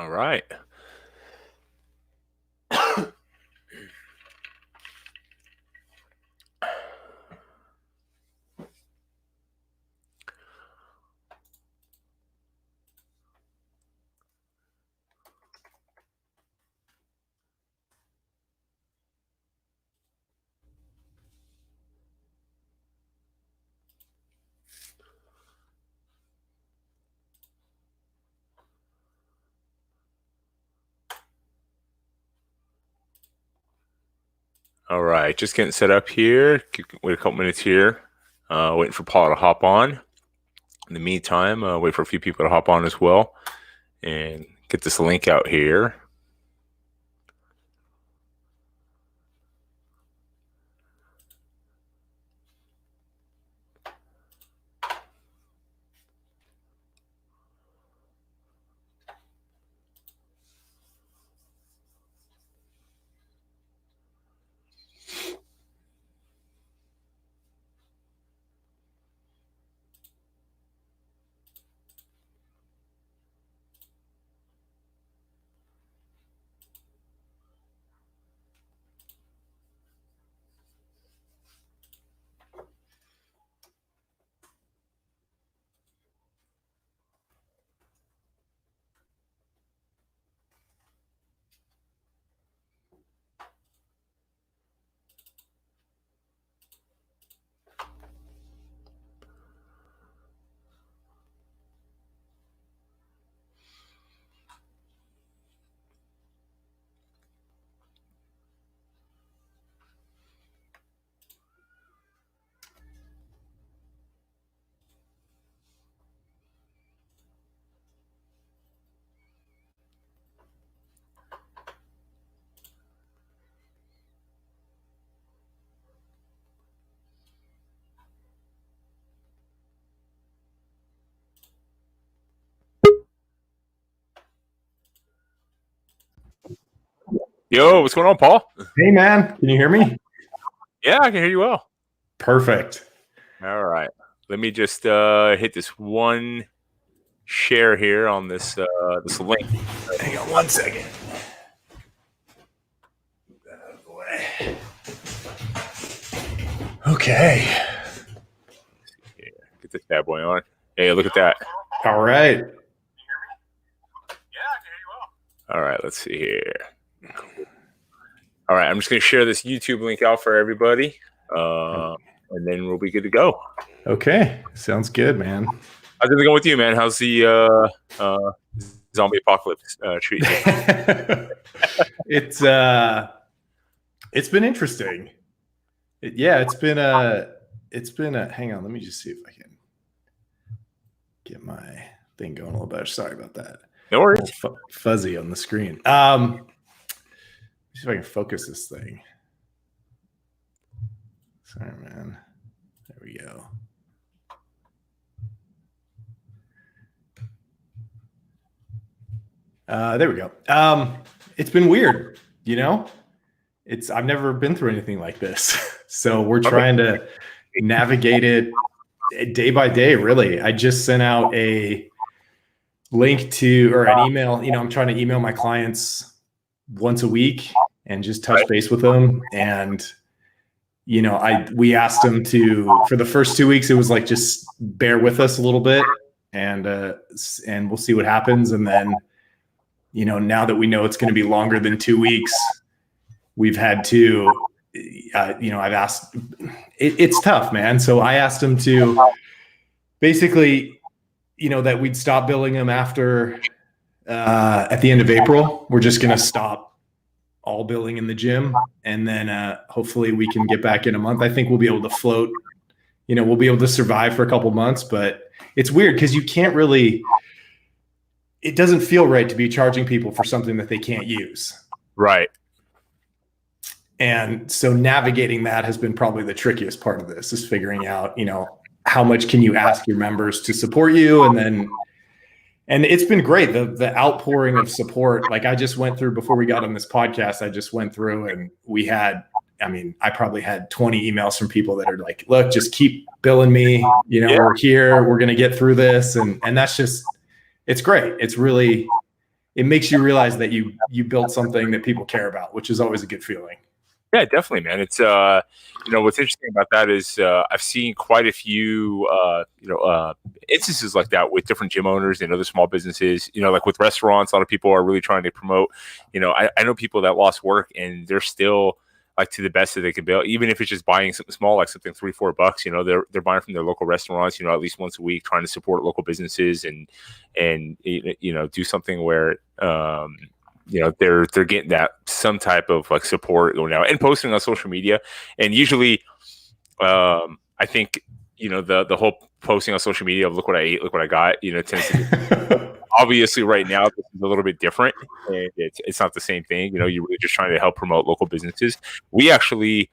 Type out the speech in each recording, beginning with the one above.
All right. All right, just getting set up here. Wait a couple minutes here. Waiting for Paul to hop on. In the meantime, wait for a few people to hop on as well and get this link out here. Yo, what's going on, Paul? Hey, man. Can you hear me? Yeah, I can hear you well. Perfect. All right. Let me just hit this one share here on this this link. Hang on 1 second. Move that out of the way. Okay. Yeah, get this bad boy on. Hey, look at that. All right. Can you hear me? Yeah, I can hear you well. All right, let's see here. All right, I'm just going to share this YouTube link out for everybody, and then we'll be good to go. Okay. Sounds good, man. How's it going with you, man? How's the zombie apocalypse treating you? It's been interesting. It's been a hang on, let me just see if I can get my thing going a little better. Sorry about that. No worries. Fuzzy on the screen. See if I can focus this thing. Sorry, man. There we go. There we go. It's been weird, you know? I've never been through anything like this. So we're trying to navigate it day by day, really. I just sent out a link to, or an email. I'm trying to email my clients once a week and just touch base with them. And, we asked them to, for the first 2 weeks, it was like, just bear with us a little bit and we'll see what happens. And then, now that we know it's going to be longer than 2 weeks, we've had to, I've asked, it's tough, man. So I asked them to basically, that we'd stop billing them after, at the end of April. We're just going to stop all billing in the gym. And then hopefully we can get back in a month. I think we'll be able to float, we'll be able to survive for a couple months, but it's weird because you can't really, it doesn't feel right to be charging people for something that they can't use. Right. And so navigating that has been probably the trickiest part of this, is figuring out, how much can you ask your members to support you? And it's been great. The outpouring of support, like I just went through before we got on this podcast, I just went through and I probably had 20 emails from people that are like, look, just keep billing me, we're here, we're going to get through this. And that's just, it's great. It's really, it makes you realize that you built something that people care about, which is always a good feeling. Yeah, definitely, man. It's what's interesting about that is I've seen quite a few instances like that with different gym owners and other small businesses. Like with restaurants, a lot of people are really trying to promote. I know people that lost work and they're still like to the best that they can build, even if it's just buying something small, like something $3-4. They're buying from their local restaurants. At least once a week, trying to support local businesses and do something where. They're getting that some type of like support going out and posting on social media. And usually I think the whole posting on social media of look what I ate, look what I got, tends to obviously right now this is a little bit different and it's not the same thing. You're really just trying to help promote local businesses. We actually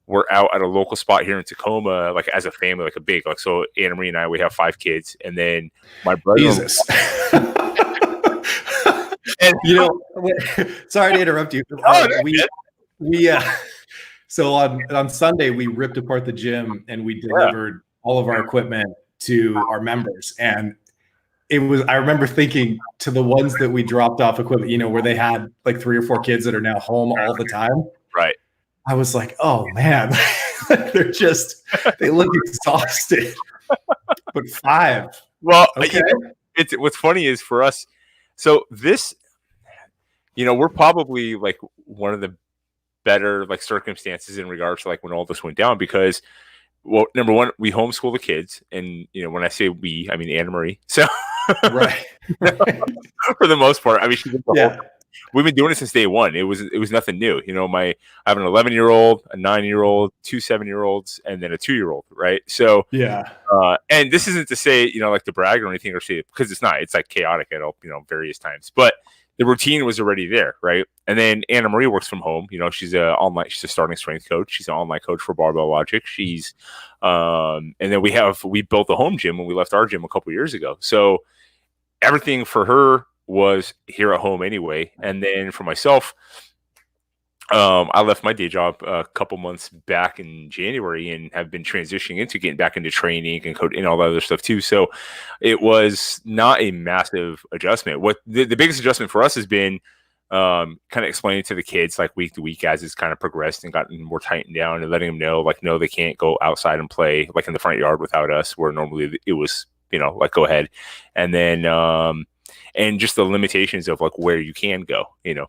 were out at a local spot here in Tacoma, like as a family, like a big, like, so Anna Marie and I, we have 5 kids, and then my brother. Jesus. And sorry to interrupt you. So on Sunday we ripped apart the gym and we delivered all of our equipment to our members, and I remember thinking to the ones that we dropped off equipment, where they had like 3 or 4 kids that are now home all the time. Right. I was like, oh man, they look exhausted. But 5. Well, okay. What's funny is for us, so this, we're probably like one of the better like circumstances in regards to like when all this went down, because, well, number one, we homeschool the kids, and when I say we, I mean Anna Marie. So right. For the most part, I mean, we've been doing it since day one. It was nothing new. I have an 11-year-old, a 9-year-old, 2 7-year-olds, and then a 2-year-old. Right. So yeah. And this isn't to say, like to brag or anything, or say, because it's not. It's like chaotic at various times, but the routine was already there, right? And then Anna Marie works from home. She's a starting strength coach. She's an online coach for Barbell Logic. She's and then we built a home gym when we left our gym a couple years ago. So everything for her was here at home anyway. And then for myself, I left my day job a couple months back in January and have been transitioning into getting back into training and code and all that other stuff too. So it was not a massive adjustment. What the biggest adjustment for us has been kind of explaining to the kids like week to week as it's kind of progressed and gotten more tightened down, and letting them know like, no, they can't go outside and play like in the front yard without us, where normally it was, like go ahead. And then and just the limitations of like where you can go,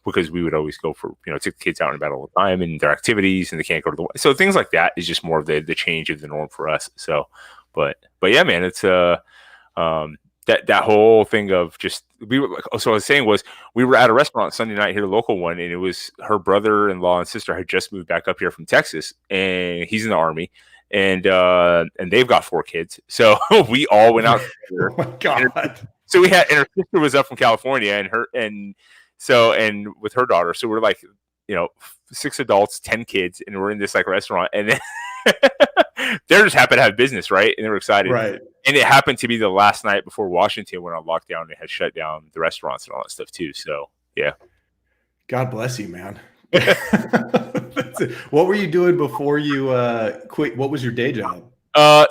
because we would always go for, take the kids out and about all the time and their activities, and they can't go to so things like that is just more of the change of the norm for us. So, but yeah, man, it's that whole thing of just, we were like, so I was saying was we were at a restaurant Sunday night here, a local one, and it was her brother-in-law and sister had just moved back up here from Texas, and he's in the Army. And they've got 4 kids. So we all went out. Oh my God. So and her sister was up from California, and with her daughter. So we're like, 6 adults, 10 kids, and we're in this like restaurant, and then they just happened to have business, right? And they were excited. Right. And it happened to be the last night before Washington went on lockdown and had shut down the restaurants and all that stuff too. So yeah. God bless you, man. What were you doing before you quit? What was your day job?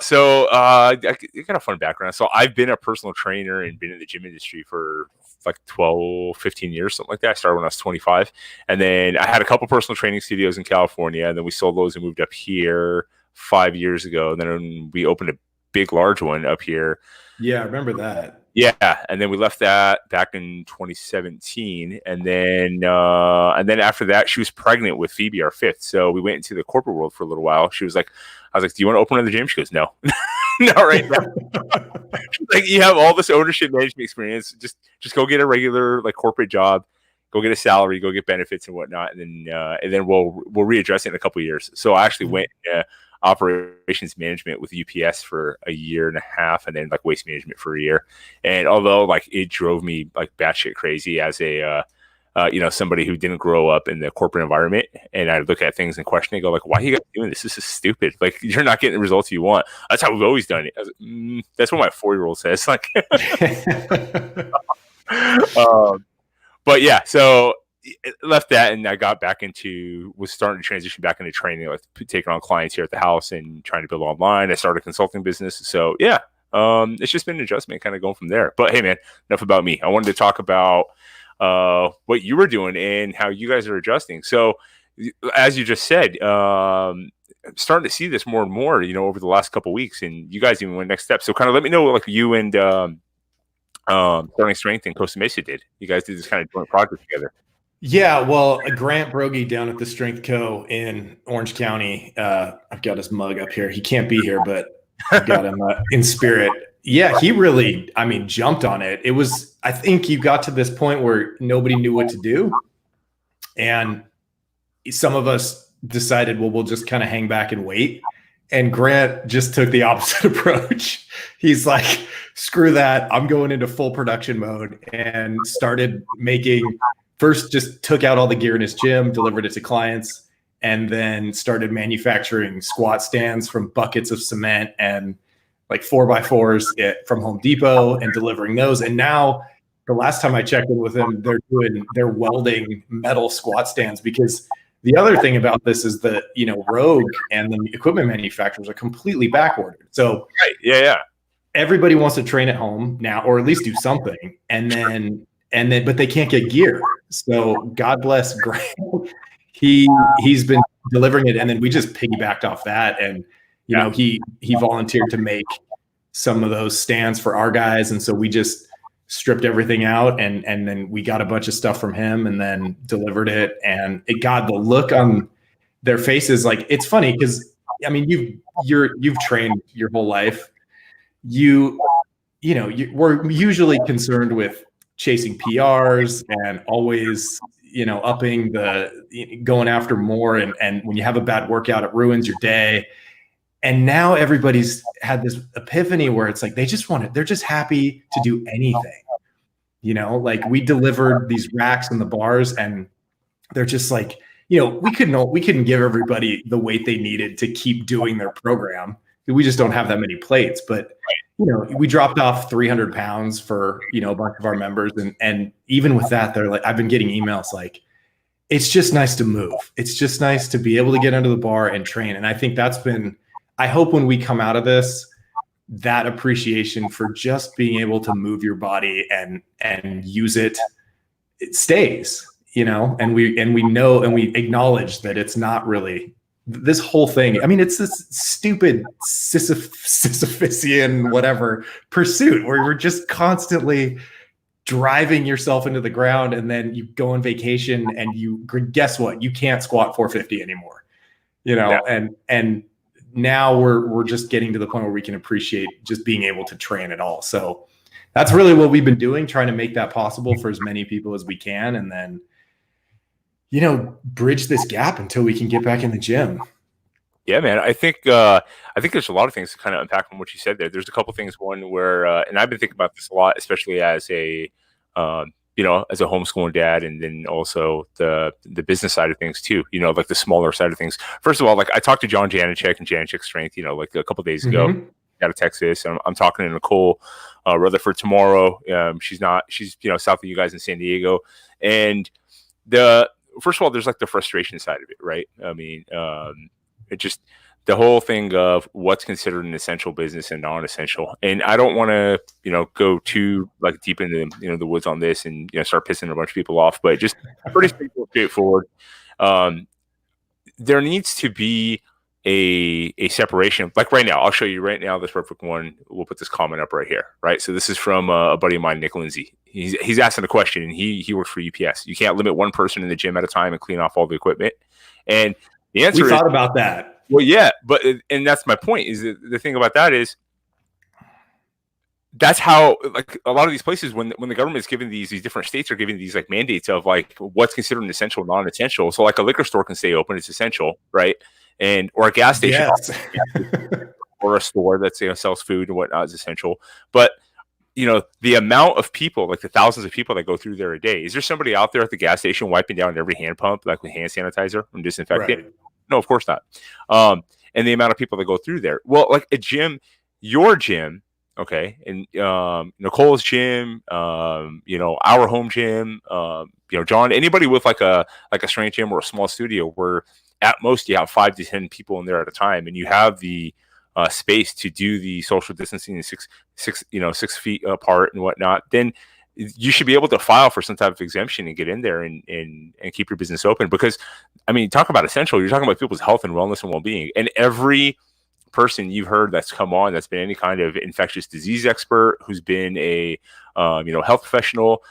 So I got a fun background. So I've been a personal trainer and been in the gym industry for like 12, 15 years, something like that. I started when I was 25. And then I had a couple personal training studios in California. And then we sold those and moved up here 5 years ago. And then we opened a big, large one up here. Yeah, I remember that. Yeah, and then we left that back in 2017, and then after that, she was pregnant with Phoebe, our 5th. So we went into the corporate world for a little while. She was like, I was like, "Do you want to open another gym?" She goes, "No, not right now." Like, you have all this ownership management experience. Just go get a regular like corporate job, go get a salary, go get benefits and whatnot, and then we'll readdress it in a couple of years. So I actually went operations management with UPS for a year and a half, and then like waste management for a year. And although like it drove me like batshit crazy as a somebody who didn't grow up in the corporate environment, and I look at things and question and go like, why are you guys doing this? This is stupid. Like, you're not getting the results you want. That's how we've always done it. I was like, that's what my 4-year-old says. Like, but yeah, so left that, and I got back was starting to transition back into training, like taking on clients here at the house and trying to build online. I started a consulting business. So yeah, it's just been an adjustment kind of going from there. But hey, man, enough about me. I wanted to talk about what you were doing and how you guys are adjusting. So, as you just said, I'm starting to see this more and more, over the last couple of weeks, and you guys even went next step. So, kind of let me know, like you and Starting Strength in Costa Mesa did. You guys did this kind of joint project together. Yeah, well, Grant Brogy down at the Strength Co. in Orange County. I've got his mug up here. He can't be here, but I've got him in spirit. Yeah, he really, jumped on it. It was, I think you got to this point where nobody knew what to do. And some of us decided, well, we'll just kind of hang back and wait. And Grant just took the opposite approach. He's like, screw that. I'm going into full production mode, and started making, first just took out all the gear in his gym, delivered it to clients, and then started manufacturing squat stands from buckets of cement and like 4x4s from Home Depot, and delivering those. And now the last time I checked in with him, they're welding metal squat stands, because the other thing about this is that, Rogue and the equipment manufacturers are completely backordered. So right. Yeah. Everybody wants to train at home now, or at least do something. And then, but they can't get gear. So God bless Grant. He's been delivering it. And then we just piggybacked off that. And, he volunteered to make some of those stands for our guys. And so we just stripped everything out, and then we got a bunch of stuff from him, and then delivered it. And it got the look on their faces. Like, it's funny because you've trained your whole life. We're usually concerned with chasing PRs and always, upping going after more. And when you have a bad workout, it ruins your day. And now everybody's had this epiphany where it's like, they're just happy to do anything. Like, we delivered these racks and the bars, and they're just like, we couldn't give everybody the weight they needed to keep doing their program. We just don't have that many plates. But, we dropped off 300 pounds for, a bunch of our members. And even with that, they're like, I've been getting emails like, it's just nice to move. It's just nice to be able to get under the bar and train. And I think I hope when we come out of this, that appreciation for just being able to move your body and use it stays, and we know, and we acknowledge that it's not really this whole thing. It's this stupid Sisyphusian whatever pursuit where you're just constantly driving yourself into the ground, and then you go on vacation and guess what? You can't squat 450 anymore, Yeah. and now we're just getting to the point where we can appreciate just being able to train at all. So that's really what we've been doing, trying to make that possible for as many people as we can. And then, bridge this gap until we can get back in the gym. Yeah, man. I think there's a lot of things to kind of unpack from what you said there. There's a couple things. One where, and I've been thinking about this a lot, especially as a, as a homeschooling dad, and then also the business side of things too, like the smaller side of things. First of all, like, I talked to John Janicek and Janicek Strength, like a couple days ago out of Texas. And I'm talking to Nicole Rutherford tomorrow. She's south of you guys in San Diego. And first of all, there's like the frustration side of it, right? It just, the whole thing of what's considered an essential business and non-essential. And I don't want to, go too like deep into, the woods on this and, start pissing a bunch of people off, but just pretty straightforward. There needs to be a separation. Like right now, I'll show you right now, this perfect one. We'll put this comment up right here. Right. So this is from a buddy of mine, Nick Lindsay. He's asking a question, and he works for UPS. You can't limit one person in the gym at a time and clean off all the equipment. And the answer we thought about that. Well, yeah, and that's my point. Is that the thing about that is that's how, like, a lot of these places, when the government is giving these different states are giving these like mandates of like what's considered an essential, non-essential. So like a liquor store can stay open, it's essential, right? Or a gas station, yes. or a store that sells food and whatnot is essential. But the amount of people, like the thousands of people that go through there a day, is there somebody out there at the gas station wiping down every hand pump like with hand sanitizer and disinfectant? Right. No, of course not. And the amount of people that go through there. Well, like a gym, your gym, okay, and Nicole's gym, our home gym, John, anybody with like a strength gym or a small studio where at most you have 5 to 10 people in there at a time, and you have the space to do the social distancing, 6 feet apart and whatnot, then you should be able to file for some type of exemption and get in there and keep your business open. Because, I mean, talk about essential. You're talking about people's health and wellness and well-being. And every person you've heard that's come on that's been any kind of infectious disease expert, who's been a health professional,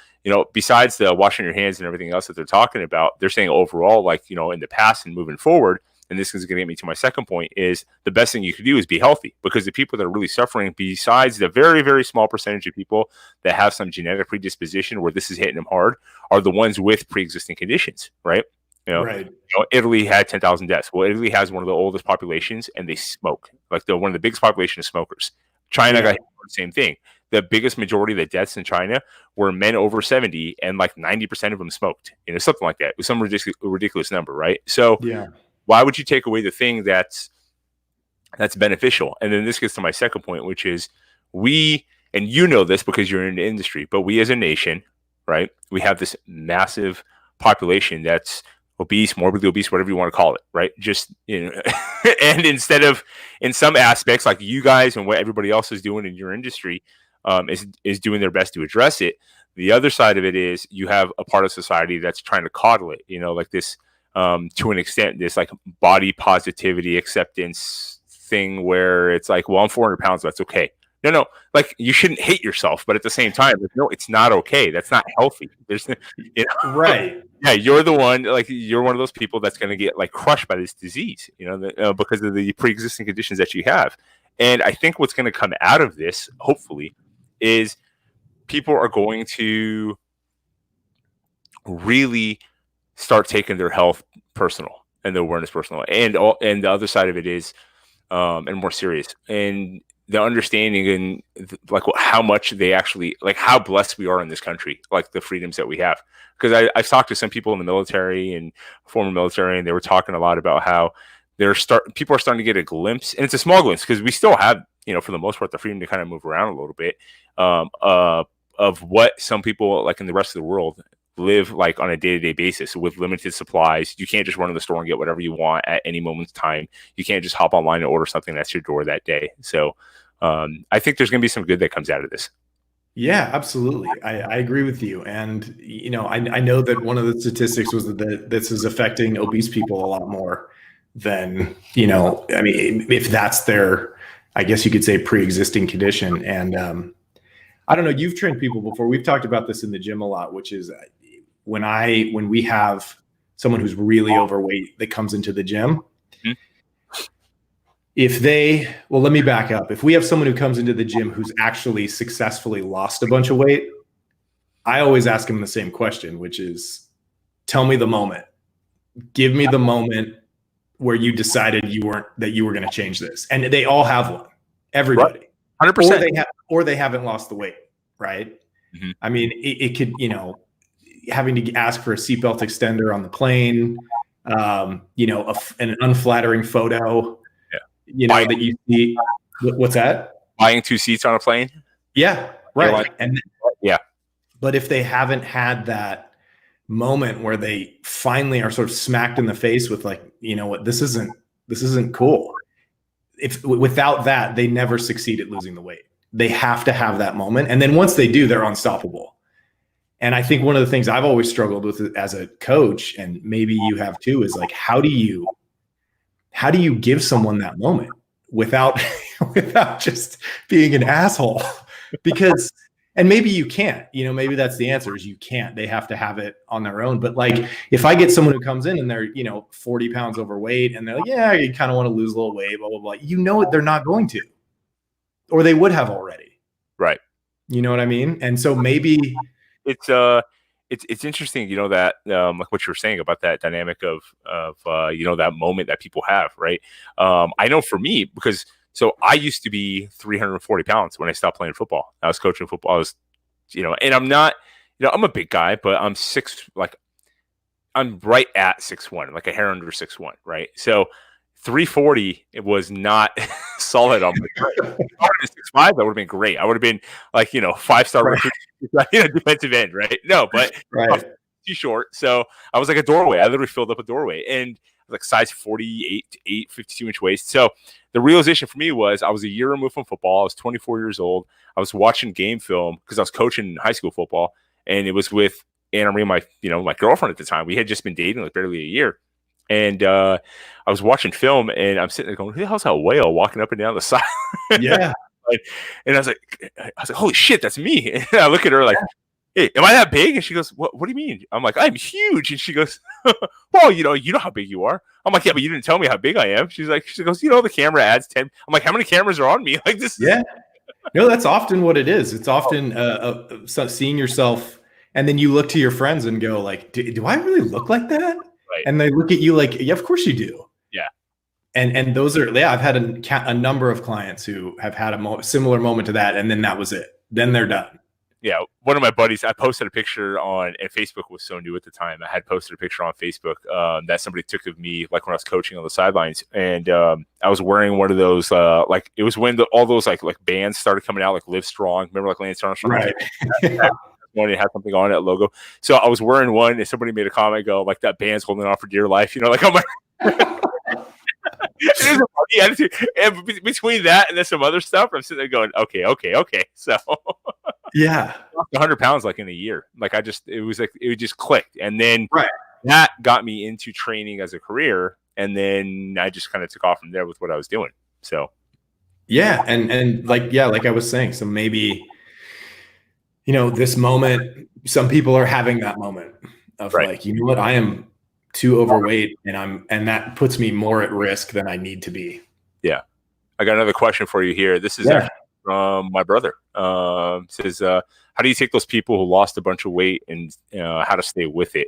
besides the washing your hands and everything else that they're talking about, they're saying overall, like, in the past and moving forward, and this is going to get me to my second point, is the best thing you could do is be healthy, because the people that are really suffering, besides the very, very small percentage of people that have some genetic predisposition where this is hitting them hard, are the ones with pre-existing conditions, right? Right. Italy had 10,000 deaths. Well, Italy has one of the oldest populations, and they smoke. Like, one of the biggest population of smokers. China got the same thing. The biggest majority of the deaths in China were men over 70, and like 90% of them smoked. Something like that. It was some ridiculous number, right? So why would you take away the thing that's beneficial? And then this gets to my second point, which is we, and this because you're in the industry, but we as a nation, right? We have this massive population that's obese, morbidly obese, whatever you want to call it, right? Just, and instead of, in some aspects, like you guys and what everybody else is doing in your industry, is doing their best to address it. The other side of it is you have a part of society that's trying to coddle it, like this, to an extent, this like body positivity acceptance thing where it's like, well, I'm 400 pounds, that's okay. No, like, you shouldn't hate yourself, but at the same time, like, no, it's not okay. That's not healthy. There's, right. Yeah, you're the one. Like, you're one of those people that's going to get like crushed by this disease, because of the pre-existing conditions that you have. And I think what's going to come out of this, hopefully, is people are going to really start taking their health personal and their awareness personal. And the other side of it is, and more serious, and the understanding and like how much they actually, like, how blessed we are in this country, like the freedoms that we have. Because I've talked to some people in the military and former military, and they were talking a lot about how people are starting to get a glimpse, and it's a small glimpse, because we still have, for the most part, the freedom to kind of move around a little bit, of what some people, like in the rest of the world, live like on a day-to-day basis with limited supplies. You can't just run to the store and get whatever you want at any moment's time. You can't just hop online and order something that's your door that day. So I think there's going to be some good that comes out of this. Yeah, absolutely. I agree with you. And, I know that one of the statistics was that this is affecting obese people a lot more than, I mean, if that's their, I guess you could say, pre-existing condition. And I don't know, you've trained people before. We've talked about this in the gym a lot, which is when we have someone who's really overweight that comes into the gym, let me back up. If we have someone who comes into the gym who's actually successfully lost a bunch of weight, I always ask them the same question, which is, tell me the moment. Give me the moment where you decided that you were going to change this. And they all have one. Everybody. 100%. Or they haven't lost the weight, right? Mm-hmm. I mean, it could, having to ask for a seatbelt extender on the plane, an unflattering photo, that you see. What's that? Buying 2 seats on a plane? Yeah, right. Yeah. But if they haven't had that moment where they finally are sort of smacked in the face with, like, what, this isn't cool. If without that, they never succeed at losing the weight. They have to have that moment. And then once they do, they're unstoppable. And I think one of the things I've always struggled with as a coach, and maybe you have too, is like, how do you give someone that moment without just being an asshole? Because, and maybe you can't, maybe that's the answer, is you can't. They have to have it on their own. But like, if I get someone who comes in and they're, 40 pounds overweight, and they're like, yeah, you kind of want to lose a little weight, blah, blah, blah. They're not going to, or they would have already. Right. You know what I mean? And so maybe it's interesting, that like what you were saying about that dynamic of that moment that people have, right? I know for me, because so I used to be 340 pounds when I stopped playing football. I was coaching football. I was, and I'm not, I'm a big guy, but I'm right at 6'1", like a hair under 6'1", right? So 340, it was not solid on my career. 6'5", that would have been great. I would have been like, 5-star recruit, defensive end, right? No, but too short. So I was like a doorway. I literally filled up a doorway. And like size 48 to 8, 52-inch waist. So the realization for me was I was a year removed from football. I was 24 years old. I was watching game film because I was coaching high school football, and it was with Anna Marie, my girlfriend at the time. We had just been dating like barely a year. And I was watching film, and I'm sitting there going, "Who the hell's that whale walking up and down the side?" Yeah. And I was like, "Holy shit, that's me!" And I look at her like, "Hey, am I that big?" And she goes, "What do you mean?" I'm like, "I'm huge." And she goes, "Well, you know how big you are." I'm like, "Yeah, but you didn't tell me how big I am." She goes, "The camera adds 10." I'm like, "How many cameras are on me?" Like this. Yeah. No, that's often what it is. It's often seeing yourself, and then you look to your friends and go like, do I really look like that? Right. And they look at you like, yeah, of course you do. Yeah. And those are, yeah, I've had a number of clients who have had a similar moment to that, and then that was it. Then they're done. Yeah, one of my buddies, I posted a picture and Facebook was so new at the time. I had posted a picture on Facebook that somebody took of me, like when I was coaching on the sidelines, and I was wearing one of those, like it was when all those like bands started coming out, like Live Strong. Remember, like Lance Armstrong, right? One it had something on that logo. So I was wearing one, and somebody made a comment, go like, "That band's holding on for dear life," like I'm like. It is a funny attitude, and between that and then some other stuff, I'm sitting there going, okay. So yeah, 100 pounds like in a year. Like it just clicked, and then right. that got me into training as a career, and then I just kind of took off from there with what I was doing. So yeah, and like I was saying, so maybe this moment, some people are having that moment of right. like, you know what, I am too overweight, and that puts me more at risk than I need to be. Yeah. I got another question for you here. This is actually from my brother. Says, how do you take those people who lost a bunch of weight and how to stay with it?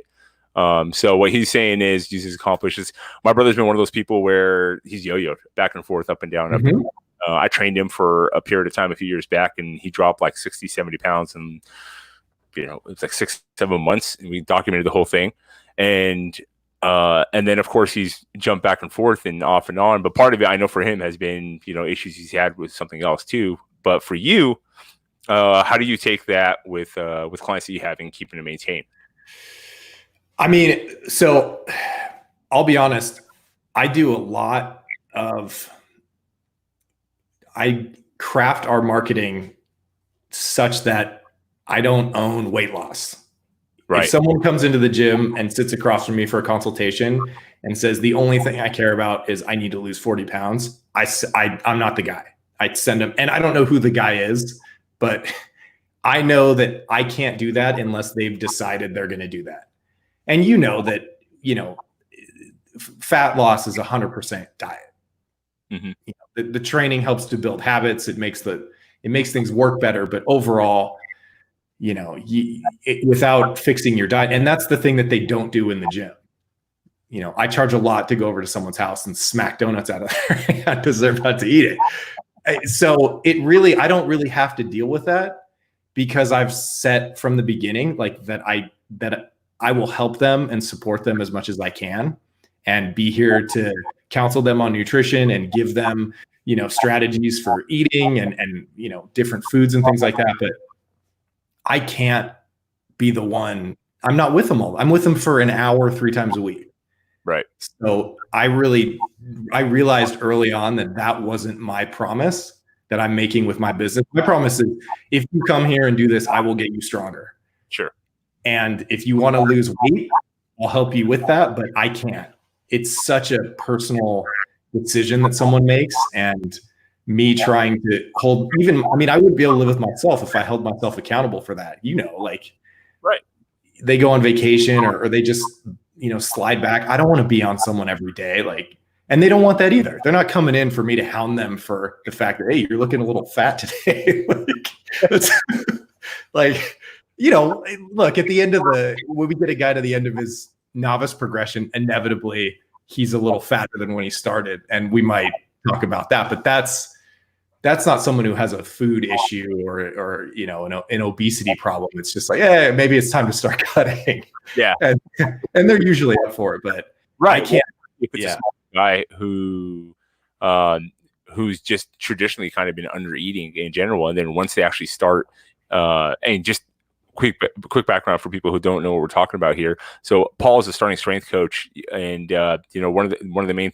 So what he's saying is, he's accomplished. My brother's been one of those people where he's yo-yoed back and forth, up and down. Mm-hmm. I trained him for a period of time a few years back, and he dropped like 60, 70 pounds, and it's like 6-7 months, and we documented the whole thing. And then of course he's jumped back and forth and off and on. But part of it, I know for him, has been, issues he's had with something else too. But for you, how do you take that with clients that you have and keeping to maintain? I mean, so I'll be honest, I do a lot I craft our marketing such that I don't own weight loss. Right. If someone comes into the gym and sits across from me for a consultation and says, the only thing I care about is I need to lose 40 pounds, I'm not the guy. I'd send them, and I don't know who the guy is, but I know that I can't do that unless they've decided they're going to do that. And that, fat loss is 100% diet. Mm-hmm. The training helps to build habits. It makes things work better, but overall, without fixing your diet. And that's the thing that they don't do in the gym. I charge a lot to go over to someone's house and smack donuts out of their hand because they're about to eat it. So I don't really have to deal with that, because I've set from the beginning, like that I will help them and support them as much as I can, and be here to counsel them on nutrition and give them, strategies for eating and different foods and things like that. But I can't be the one. I'm not with them all. I'm with them for an hour, 3 times a week. Right. So I realized early on that wasn't my promise that I'm making with my business. My promise is, if you come here and do this, I will get you stronger. Sure. And if you want to lose weight, I'll help you with that, but I can't. It's such a personal decision that someone makes, and me trying to I would be able to live with myself if I held myself accountable for that. Right. They go on vacation or they just, slide back. I don't want to be on someone every day. And they don't want that either. They're not coming in for me to hound them for the fact that, hey, you're looking a little fat today. Look, at the end of when we get a guy to the end of his novice progression, inevitably he's a little fatter than when he started. And we might talk about that, but that's not someone who has a food issue or an obesity problem. It's just like, yeah, maybe it's time to start cutting. Yeah. And they're usually up for it, but right. I can't. If it's a small guy who's just traditionally kind of been under eating in general, and then once they actually start and just quick background for people who don't know what we're talking about here. So Paul is a starting strength coach, and one of the main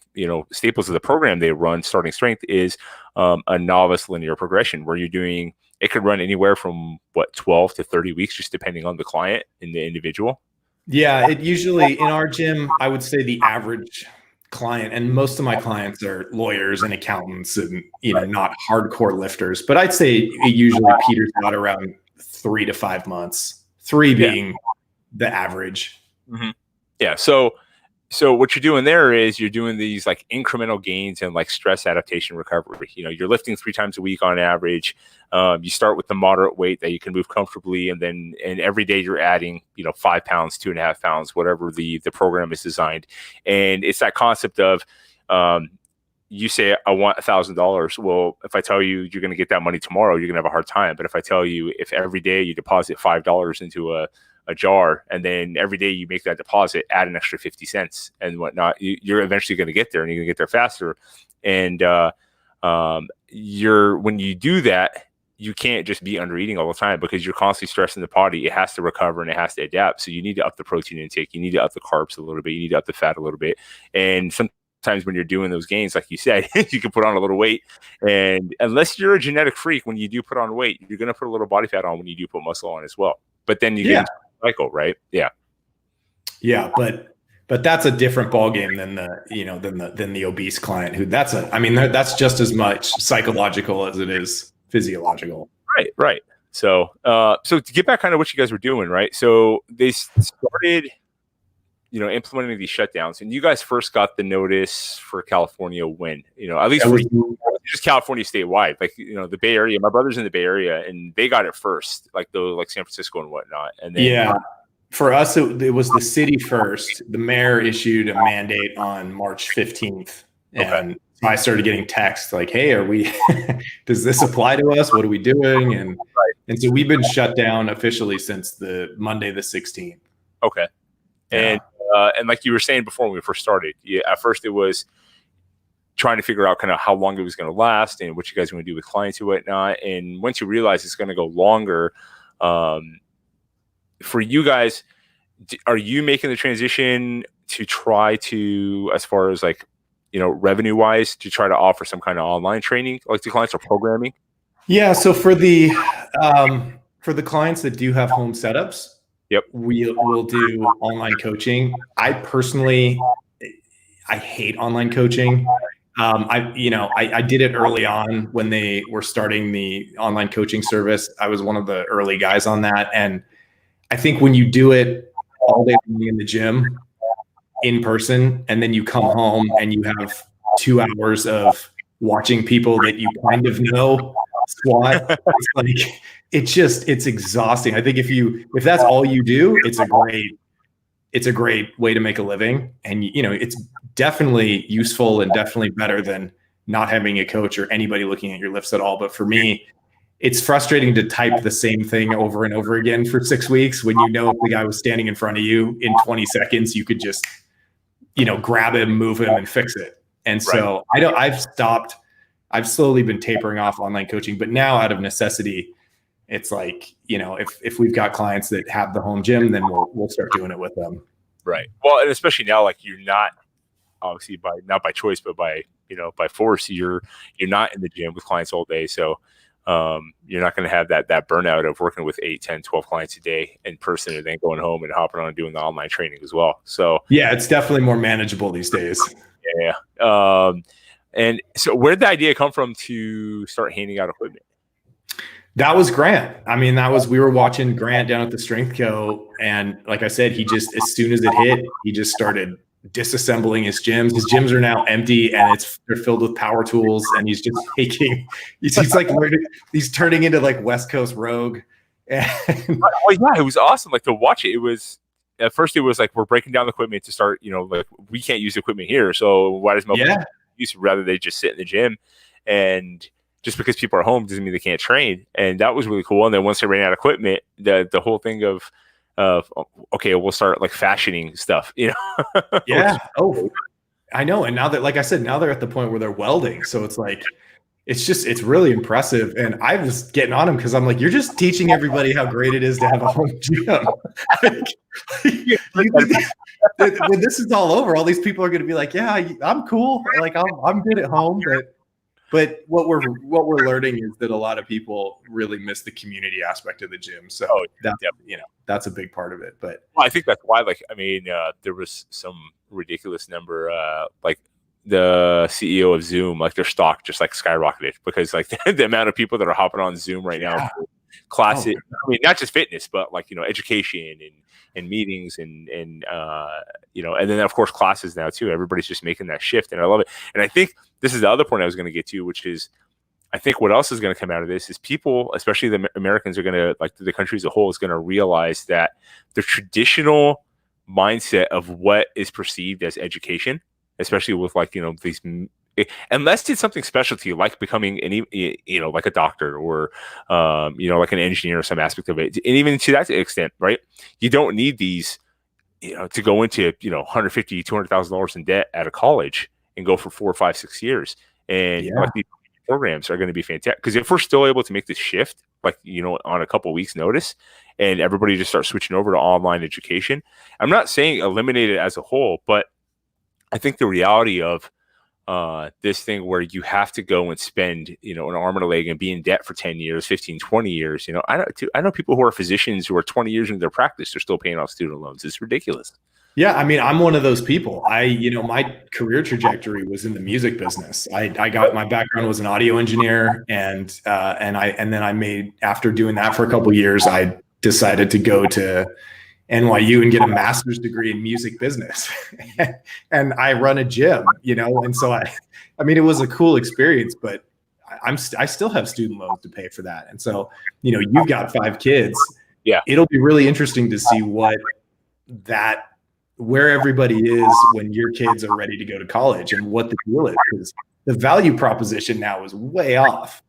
staples of the program they run, starting strength, is a novice linear progression where you're doing. It could run anywhere from 12 to 30 weeks, just depending on the client and the individual. Yeah, it usually in our gym, I would say the average client, and most of my clients are lawyers and accountants and not hardcore lifters, but I'd say it usually peters out around 3 to 5 months, 3 being the average. Mm-hmm. Yeah. So what you're doing there is you're doing these like incremental gains and like stress adaptation recovery. You're lifting 3 times a week on average. You start with the moderate weight that you can move comfortably, and every day you're adding 5 pounds, 2.5 pounds, whatever the program is designed. And it's that concept of you say, I want $1,000. Well, if I tell you you're going to get that money tomorrow, you're going to have a hard time. But if I tell you if every day you deposit $5 into a jar, and then every day you make that deposit, add an extra 50 cents and whatnot, you're eventually going to get there, and you're going to get there faster. And when you do that, you can't just be under eating all the time, because you're constantly stressing the body. It has to recover and it has to adapt. So you need to up the protein intake. You need to up the carbs a little bit. You need to up the fat a little bit. And sometimes when you're doing those gains, like you said, you can put on a little weight. And unless you're a genetic freak, when you do put on weight, you're going to put a little body fat on when you do put muscle on as well. But then you get into the cycle, right? Yeah. Yeah, but that's a different ballgame than the obese client that's just as much psychological as it is physiological. Right. So to get back kind of what you guys were doing, right? So they started, implementing these shutdowns, and you guys first got the notice for California when, at least for just California statewide, like, the Bay Area. My brother's in the Bay Area, and they got it first, like San Francisco and whatnot. And then for us, it was the city first. The mayor issued a mandate on March 15th. And I started getting texts like, hey, does this apply to us? What are we doing? And so we've been shut down officially since the Monday, the 16th. Okay. Yeah. And like you were saying before when we first started, at first it was trying to figure out kind of how long it was going to last and what you guys are going to do with clients and whatnot. And once you realize it's going to go longer, for you guys, are you making the transition to try to, as far as like, revenue wise, to try to offer some kind of online training like the clients, or programming? Yeah. So for the clients that do have home setups, we'll do online coaching. I personally hate online coaching. I did it early on when they were starting the online coaching service. I was one of the early guys on that. And I think when you do it all day long in the gym in person, and then you come home and you have 2 hours of watching people that you kind of know squat, it's exhausting. I think if that's all you do, it's a great way to make a living. And it's definitely useful and definitely better than not having a coach or anybody looking at your lifts at all. But for me, it's frustrating to type the same thing over and over again for 6 weeks when if the guy was standing in front of you in 20 seconds, you could just grab him, move him, and fix it. And so I've slowly been tapering off online coaching, but now out of necessity, it's like, if we've got clients that have the home gym, then we'll start doing it with them. Right. Well, and especially now, like, you're not obviously not by choice, but by force, you're not in the gym with clients all day. So you're not going to have that burnout of working with 8, 10, 12 clients a day in person, and then going home and hopping on and doing the online training as well. So yeah, it's definitely more manageable these days. Yeah. And so where did the idea come from to start handing out equipment? That was Grant. We were watching Grant down at the Strength Co. And like I said, he just, as soon as it hit, he just started disassembling his gyms. His gyms are now empty, and they're filled with power tools. And he's just making, he's turning into like West Coast Rogue. And well, yeah, it was awesome. Like, to watch it, at first it was like, we're breaking down the equipment to start, like, we can't use equipment here. So why does Melbourne use, rather they just sit in the gym? And just because people are home doesn't mean they can't train. And that was really cool. And then once they ran out of equipment, the whole thing of okay, we'll start like fashioning stuff, Yeah. Oh, I know. And now that, like I said, now they're at the point where they're welding. So it's like, it's really impressive. And I was getting on him because I'm like, you're just teaching everybody how great it is to have a home gym. When this is all over, all these people are going to be like, yeah, I'm cool. Like I'm good at home. But what we're learning is that a lot of people really miss the community aspect of the gym. So that's a big part of it. But I think that's why, like, I mean, there was some ridiculous number, like the CEO of Zoom, like their stock just like skyrocketed because like the amount of people that are hopping on Zoom right now for classes. I mean, not just fitness, but like, education and meetings and and then of course classes now too. Everybody's just making that shift, and I love it. And I think this is the other point I was going to get to, which is I think what else is going to come out of this is people, especially the Americans, are going to, like the country as a whole, is going to realize that the traditional mindset of what is perceived as education, especially with like, these, unless it's something specialty, like becoming like a doctor or, like an engineer or some aspect of it. And even to that extent, right? You don't need these, to go into, $150,000, $200,000 in debt at a college and go for 4, 5, 6 years. And like these programs are going to be fantastic, because if we're still able to make this shift, like, on a couple of weeks notice, and everybody just starts switching over to online education, I'm not saying eliminate it as a whole, but I think the reality of this thing where you have to go and spend, an arm and a leg and be in debt for 10 years, 15, 20 years, I know people who are physicians who are 20 years into their practice, they're still paying off student loans. It's ridiculous. Yeah, I mean, I'm one of those people. My career trajectory was in the music business. I got, my background was an audio engineer, and then I made, after doing that for a couple of years, I decided to go to NYU and get a master's degree in music business. And I run a gym, and so I mean, it was a cool experience, but I still have student loans to pay for that. And so, you've got 5 kids. Yeah, it'll be really interesting to see where everybody is when your kids are ready to go to college and what the deal is, because the value proposition now is way off.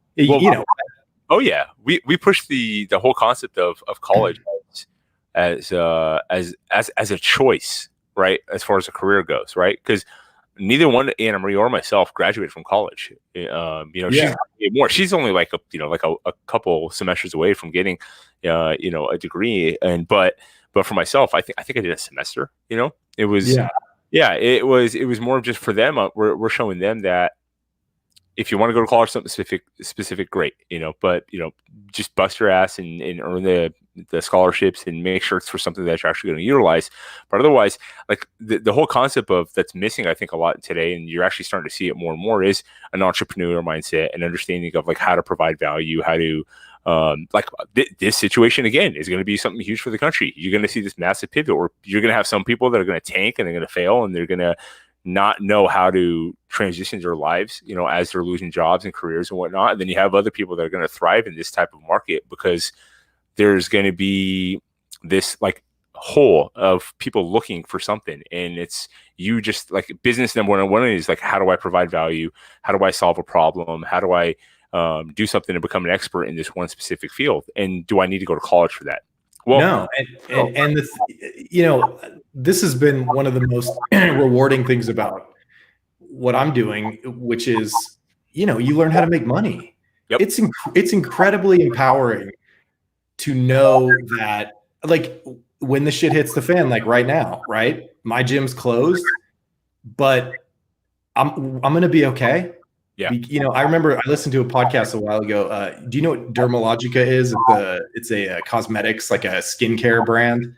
Oh yeah, we push the whole concept of college as a choice, right? As far as a career goes, right? Because neither one, Anna Marie or myself, graduated from college. She's only like a couple semesters away from getting a degree, but for myself, I think I did a semester. It was it was more just for them. We're showing them that if you want to go to college, something specific, great. But just bust your ass and earn the scholarships and make sure it's for something that you're actually going to utilize. But otherwise, like the whole concept of that's missing, I think, a lot today, and you're actually starting to see it more and more, is an entrepreneur mindset and understanding of like how to provide value, how to this situation again is going to be something huge for the country. You're going to see this massive pivot where you're going to have some people that are going to tank and they're going to fail, and they're going to not know how to transition their lives, as they're losing jobs and careers and whatnot. And then you have other people that are going to thrive in this type of market, because there's going to be this like hole of people looking for something. And it's, you just like, business number one is like, how do I provide value? How do I solve a problem? How do I do something to become an expert in this one specific field? And do I need to go to college for that? Well, no. And this has been one of the most rewarding things about what I'm doing, which is, you learn how to make money. Yep. It's incredibly empowering to know that, like, when the shit hits the fan, like right now, right? My gym's closed, but I'm going to be okay. Yeah. I remember I listened to a podcast a while ago. Do you know what Dermalogica is? It's a cosmetics, like a skincare brand.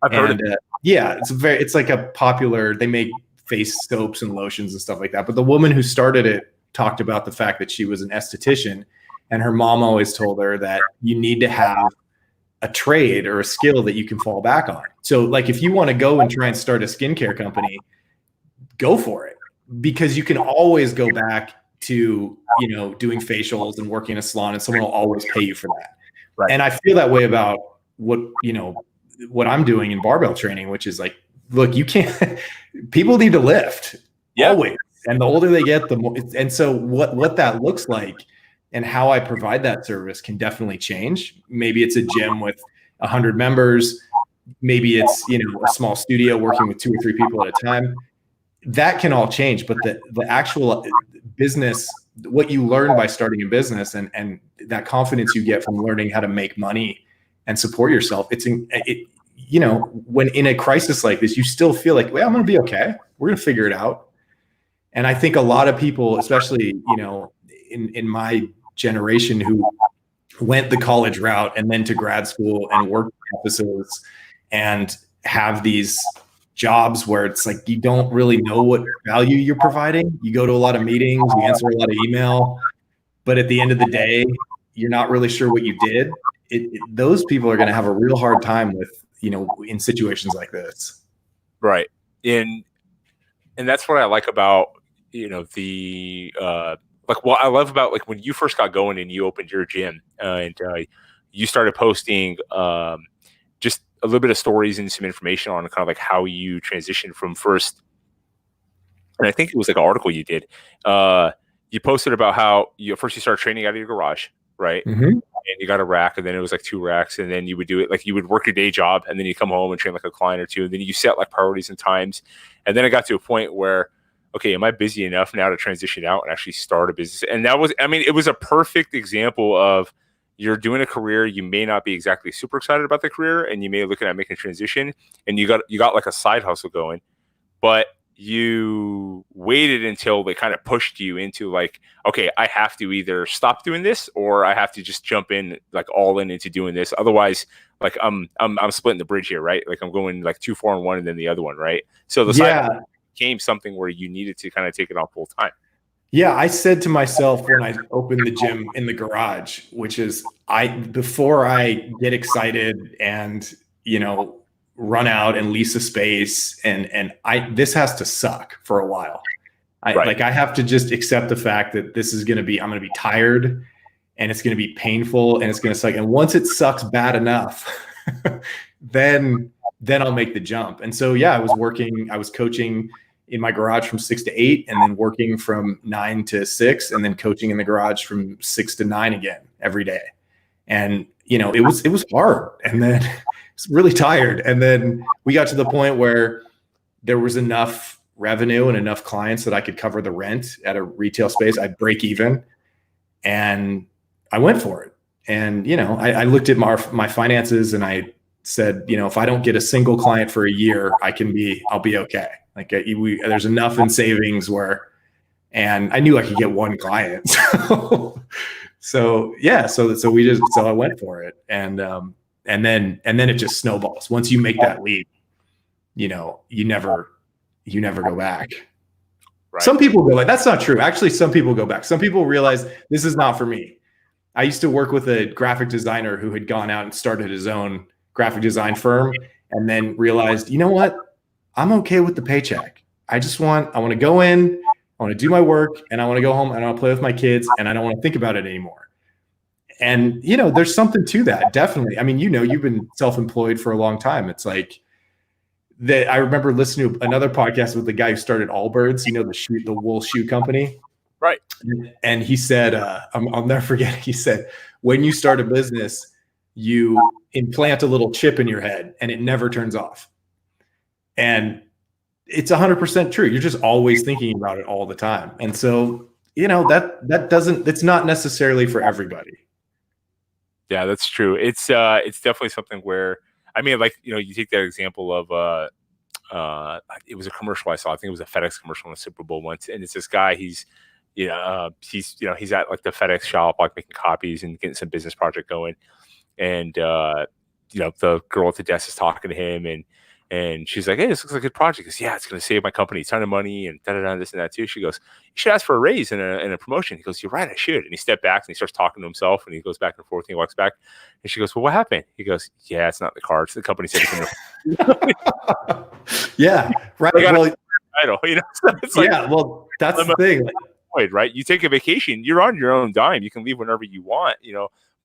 I've heard of it. Yeah, it's like a popular, they make face soaps and lotions and stuff like that. But the woman who started it talked about the fact that she was an esthetician, and her mom always told her that you need to have a trade or a skill that you can fall back on. So like, if you want to go and try and start a skincare company, go for it, because you can always go back to, doing facials and working in a salon, and someone will always pay you for that. Right. And I feel that way about what I'm doing in barbell training, which is like, look, you can't, people need to lift always. And the older they get, the more, and so what that looks like and how I provide that service can definitely change. Maybe it's a gym with 100 members. Maybe it's, a small studio working with 2 or 3 people at a time. that can all change, but the actual business, what you learn by starting a business, and that confidence you get from learning how to make money and support yourself, when in a crisis like this, you still feel like, well, I'm going to be okay. We're going to figure it out. And I think a lot of people, especially, in my generation, who went the college route and then to grad school and worked campuses and have these jobs where it's like you don't really know what value you're providing. You go to a lot of meetings, you answer a lot of email, but at the end of the day, you're not really sure what you did. Those people are going to have a real hard time with, in situations like this. Right. And that's what I like about, the like what I love about like when you first got going and you opened your gym and you started posting just a little bit of stories and some information on kind of like how you transitioned from first. And I think it was like an article you did. You posted about how you started training out of your garage, right? Mm-hmm. And you got a rack, and then it was like 2 racks, and then you would do it like you would work your day job, and then you come home and train like a client or two, and then you set like priorities and times. And then it got to a point where, okay, am I busy enough now to transition out and actually start a business? And that was, it was a perfect example of you're doing a career. You may not be exactly super excited about the career, and you may be looking at making a transition, and you got like a side hustle going, but you waited until they kind of pushed you into like, okay, I have to either stop doing this or I have to just jump in like all in into doing this. Otherwise, like I'm splitting the bridge here, right? Like I'm going like 2, 4, and 1, and then the other one, right? So the side became something where you needed to kind of take it on full time. Yeah, I said to myself when I opened the gym in the garage, which is before I get excited and run out and lease a space, and this has to suck for a while. Like I have to just accept the fact that this is going to be, I'm going to be tired and it's going to be painful and it's going to suck. And once it sucks bad enough, then I'll make the jump. And so, yeah, I was coaching in my garage from 6 to 8 and then working from 9 to 6 and then coaching in the garage from 6 to 9 again every day. And, it was hard. And then it's really tired. And then we got to the point where there was enough revenue and enough clients that I could cover the rent at a retail space. I'd break even, and I went for it. And, I looked at my finances and I said, if I don't get a single client for a year, I'll be okay. Like there's enough in savings and I knew I could get one client. So I went for it. And then it just snowballs. Once you make that leap, you never go back. Right. Some people go like, that's not true. Actually, some people go back. Some people realize this is not for me. I used to work with a graphic designer who had gone out and started his own graphic design firm and then realized, you know what? I'm okay with the paycheck. I want to go in, I want to do my work, and I want to go home and I want to play with my kids and I don't want to think about it anymore. And, there's something to that. Definitely. I mean, you've been self-employed for a long time. It's like that. I remember listening to another podcast with the guy who started Allbirds, the wool shoe company. Right. And he said, I'll never forget. He said, when you start a business, you implant a little chip in your head and it never turns off. And it's 100% true. You're just always thinking about it all the time. And so, it's not necessarily for everybody. Yeah, that's true. It's definitely something where, you take that example of, it was a commercial I saw. I think it was a FedEx commercial in the Super Bowl once. And it's this guy, he's at like the FedEx shop, like making copies and getting some business project going. And, the girl at the desk is talking to him and she's like, hey, this looks like a good project. He goes, yeah, it's going to save my company a ton of money and this and that too. She goes, you should ask for a raise and a promotion. He goes, you're right, I should. And he stepped back and he starts talking to himself and he goes back and forth and he walks back. And she goes, well, what happened? He goes, yeah, it's not the cards. The company said it's yeah, right. Well, title, So it's like, yeah, well, that's the thing. Right? You take a vacation, you're on your own dime. You can leave whenever you want,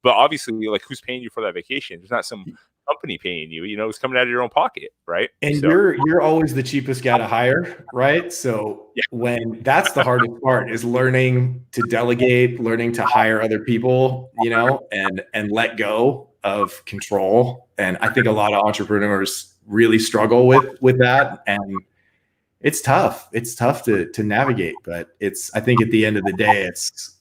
but obviously, like, who's paying you for that vacation? There's not some company paying you, it's coming out of your own pocket, right? And you're always the cheapest guy to hire, right? So when that's the hardest part is learning to delegate, learning to hire other people, and let go of control. And I think a lot of entrepreneurs really struggle with that. And it's tough. It's tough to navigate, but I think at the end of the day, it's,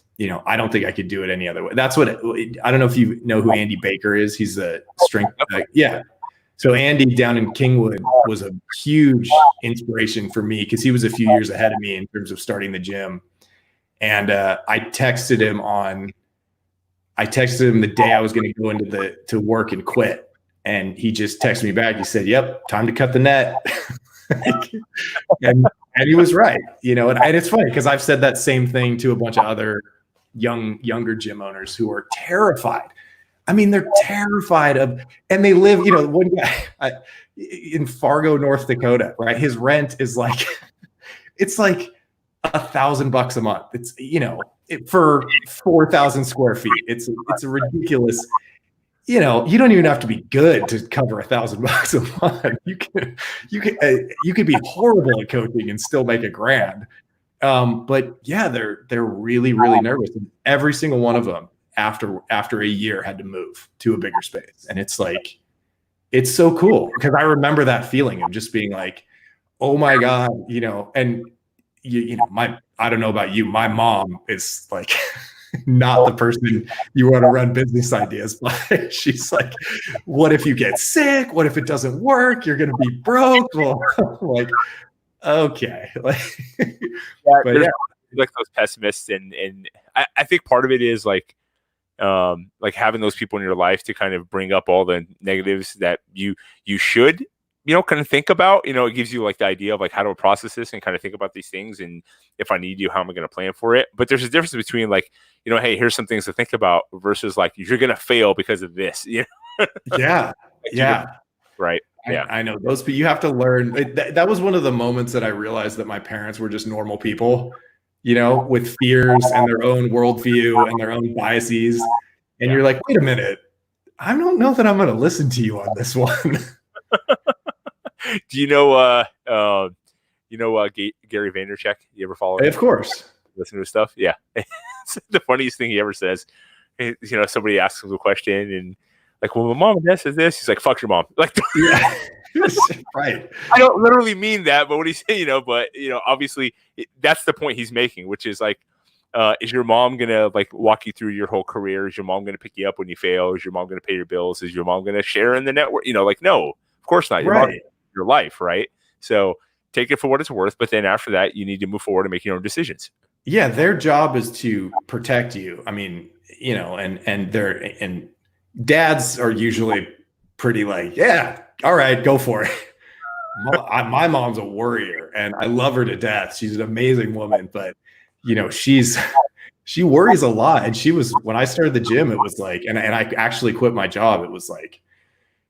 I don't think I could do it any other way. That's what I don't know if you know who Andy Baker is. He's a strength. Yeah. So Andy down in Kingwood was a huge inspiration for me because he was a few years ahead of me in terms of starting the gym. And I texted him the day I was going to go to work and quit. And he just texted me back. He said, "Yep, time to cut the net." and he was right, and it's funny because I've said that same thing to a bunch of other younger gym owners who are terrified. I mean, they're terrified of, and they live, one guy in Fargo, North Dakota, right? His rent is like, it's like $1,000 a month. It's, for 4,000 square feet. It's a ridiculous, you don't even have to be good to cover $1,000 a month. You could be horrible at coaching and still make $1,000. But yeah, they're really, really nervous. And every single one of them after a year had to move to a bigger space. And it's like, it's so cool because I remember that feeling of just being like, oh my God, and I don't know about you. My mom is like not the person you want to run business ideas by. She's like, what if you get sick? What if it doesn't work? You're going to be broke. Well, like, okay. Like, but yeah, like those pessimists. And I think part of it is like having those people in your life to kind of bring up all the negatives that you should, kind of think about. It gives you like the idea of like how to process this and kind of think about these things. And if I need you, how am I going to plan for it? But there's a difference between like, hey, here's some things to think about versus like, you're going to fail because of this. Yeah. Right. Yeah. I know those, but you have to learn. That was one of the moments that I realized that my parents were just normal people, with fears and their own worldview and their own biases. And you're like, wait a minute, I don't know that I'm going to listen to you on this one. Do you know Gary Vaynerchuk? You ever follow him? Of course. Listen to his stuff? Yeah. It's the funniest thing he ever says. Somebody asks him a question and like, well, my mom and dad says this. He's like, fuck your mom. Like, yeah. Right. I don't literally mean that, but what he's saying, but obviously that's the point he's making, which is like, is your mom going to like walk you through your whole career? Is your mom going to pick you up when you fail? Is your mom going to pay your bills? Is your mom going to share in the network? Like, no, of course not. Your mom, your life. Right. So take it for what it's worth. But then after that, you need to move forward and make your own decisions. Yeah. Their job is to protect you. I mean, and dads are usually pretty like, yeah, all right, go for it. My mom's a warrior and I love her to death. She's an amazing woman, but she worries a lot. And when I started the gym, it was like, and I actually quit my job. It was like,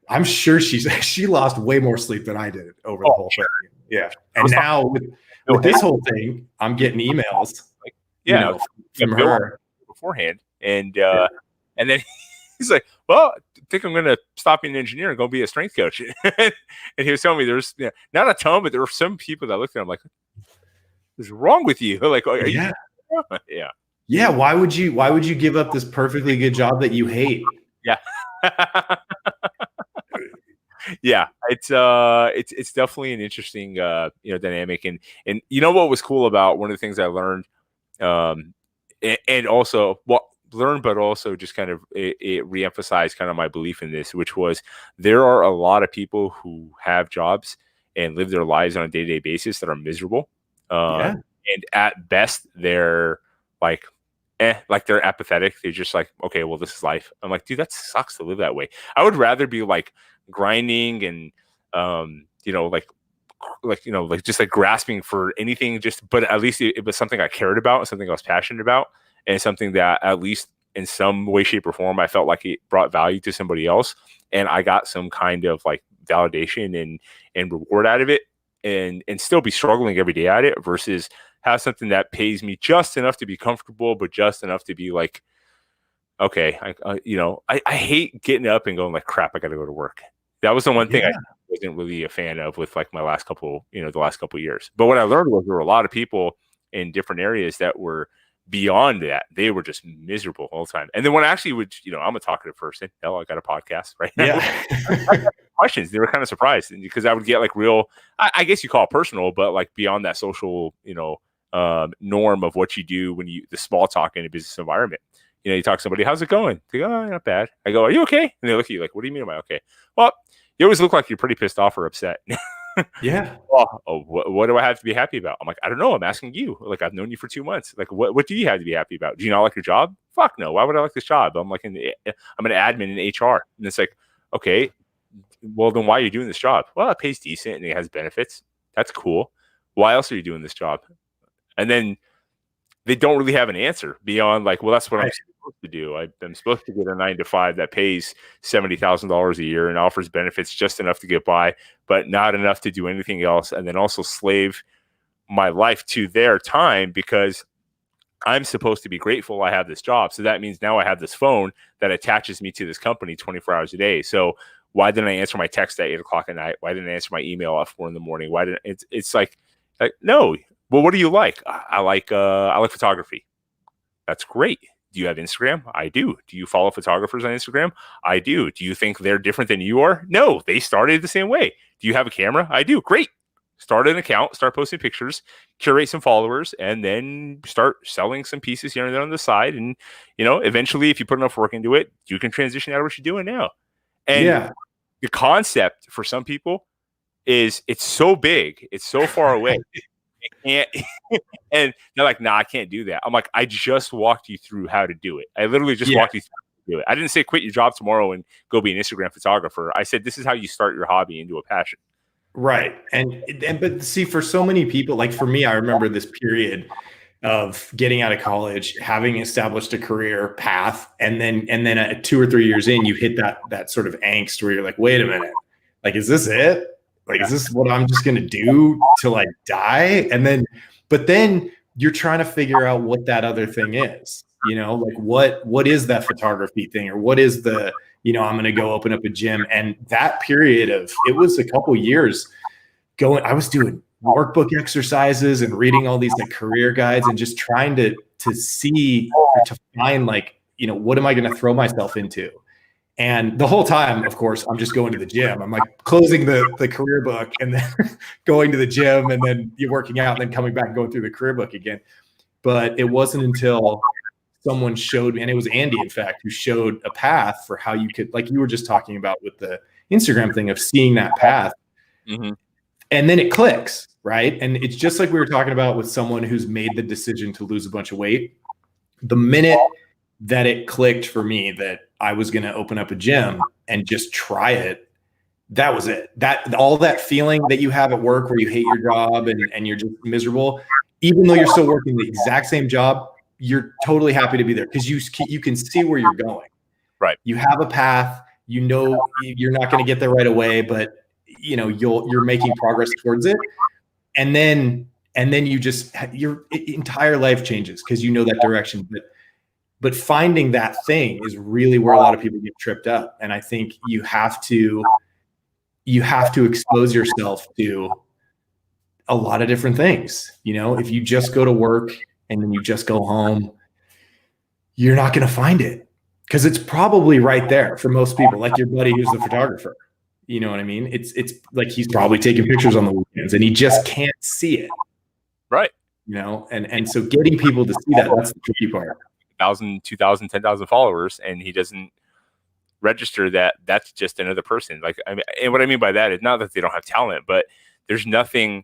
I'm sure she lost way more sleep than I did over the whole thing. Yeah. And now with this whole thing, I'm getting emails from her beforehand. And then he's like, well, I think I'm going to stop being an engineer and go be a strength coach. And he was telling me there's not a ton, but there were some people that looked at him like, what's wrong with you? Like, are you? Yeah. Yeah. Why would you give up this perfectly good job that you hate? Yeah. Yeah. It's definitely an interesting, dynamic. And what was cool about one of the things I learned, and also learn, but also just kind of it reemphasized kind of my belief in this, which was there are a lot of people who have jobs and live their lives on a day-to-day basis that are miserable. And at best they're like they're apathetic. They're just like, okay, well, this is life. I'm like, dude, that sucks to live that way. I would rather be like grinding and, just like grasping for anything, but at least it was something I cared about, something I was passionate about, and something that at least in some way, shape, or form, I felt like it brought value to somebody else. And I got some kind of like validation and reward out of it, and still be struggling every day at it versus have something that pays me just enough to be comfortable, but just enough to be like, okay, I hate getting up and going like, crap, I got to go to work. That was the one thing I wasn't really a fan of with like the last couple of years. But what I learned was there were a lot of people in different areas that were beyond that. They were just miserable all the time. And then when I actually would, I'm a talkative person. Hell, I got a podcast right now. Yeah. questions. They were kind of surprised because I would get like real, I guess you call it personal, but like beyond that social, norm of what you do when the small talk in a business environment. You talk to somebody, how's it going? They go, oh, not bad. I go, are you okay? And they look at you like, what do you mean am I okay? Well, you always look like you're pretty pissed off or upset. Yeah. Well, what do I have to be happy about? I'm like, I don't know. I'm asking you. Like, I've known you for 2 months. Like, what do you have to be happy about? Do you not like your job? Fuck no. Why would I like this job? I'm like, I'm an admin in HR. And it's like, okay, well, then why are you doing this job? Well, it pays decent and it has benefits. That's cool. Why else are you doing this job? And then they don't really have an answer beyond like, well, that's what I'm supposed to do. I'm supposed to get a 9 to 5 that pays $70,000 a year and offers benefits just enough to get by, but not enough to do anything else. And then also slave my life to their time because I'm supposed to be grateful I have this job. So that means now I have this phone that attaches me to this company 24 hours a day. So why didn't I answer my text at 8 o'clock at night? Why didn't I answer my email at 4 a.m? Why didn't it's like no. Well, what do you like? I like photography. That's great. Do you have Instagram? I do. Do you follow photographers on Instagram? I do. Do you think they're different than you are? No, they started the same way. Do you have a camera? I do. Great. Start an account, start posting pictures, curate some followers, and then start selling some pieces here and there on the side. And, eventually, if you put enough work into it, you can transition out of what you're doing now. And the concept for some people is it's so big, it's so far away. And they're like, nah, I can't do that. I'm like, I just walked you through how to do it. I literally just walked you through how to do it. I didn't say quit your job tomorrow and go be an Instagram photographer. I said, this is how you start your hobby into a passion. Right. But see, for so many people, like for me, I remember this period of getting out of college, having established a career path. And then at 2 or 3 years in, you hit that sort of angst where you're like, wait a minute, like, is this it? Like, is this what I'm just going to do till I die? But then you're trying to figure out what that other thing is, like what is that photography thing, or what is the, I'm going to go open up a gym. And that period it was a couple years I was doing workbook exercises and reading all these like career guides and just trying to see or to find like, what am I going to throw myself into? And the whole time, of course, I'm just going to the gym. I'm like closing the career book and then going to the gym and then you're working out and then coming back and going through the career book again. But it wasn't until someone showed me, and it was Andy, in fact, who showed a path for how you could, like you were just talking about with the Instagram thing of seeing that path. Mm-hmm. And then it clicks, right? And it's just like we were talking about with someone who's made the decision to lose a bunch of weight. The minute that it clicked for me that I was going to open up a gym and just try it, that was it. That all that feeling that you have at work where you hate your job and you're just miserable, even though you're still working the exact same job, you're totally happy to be there because you can see where you're going. Right. You have a path. You're not going to get there right away, but you're making progress towards it. And then your entire life changes because that direction. But finding that thing is really where a lot of people get tripped up. And I think you have to expose yourself to a lot of different things. If you just go to work and then you just go home, you're not going to find it because it's probably right there for most people, like your buddy who's the photographer. You know what I mean? It's like he's probably taking pictures on the weekends and he just can't see it. Right. And so getting people to see that's the tricky part. 1,000, 2,000, 10,000 followers, and he doesn't register that's just another person. Like, I mean, and what I mean by that is not that they don't have talent, but there's nothing,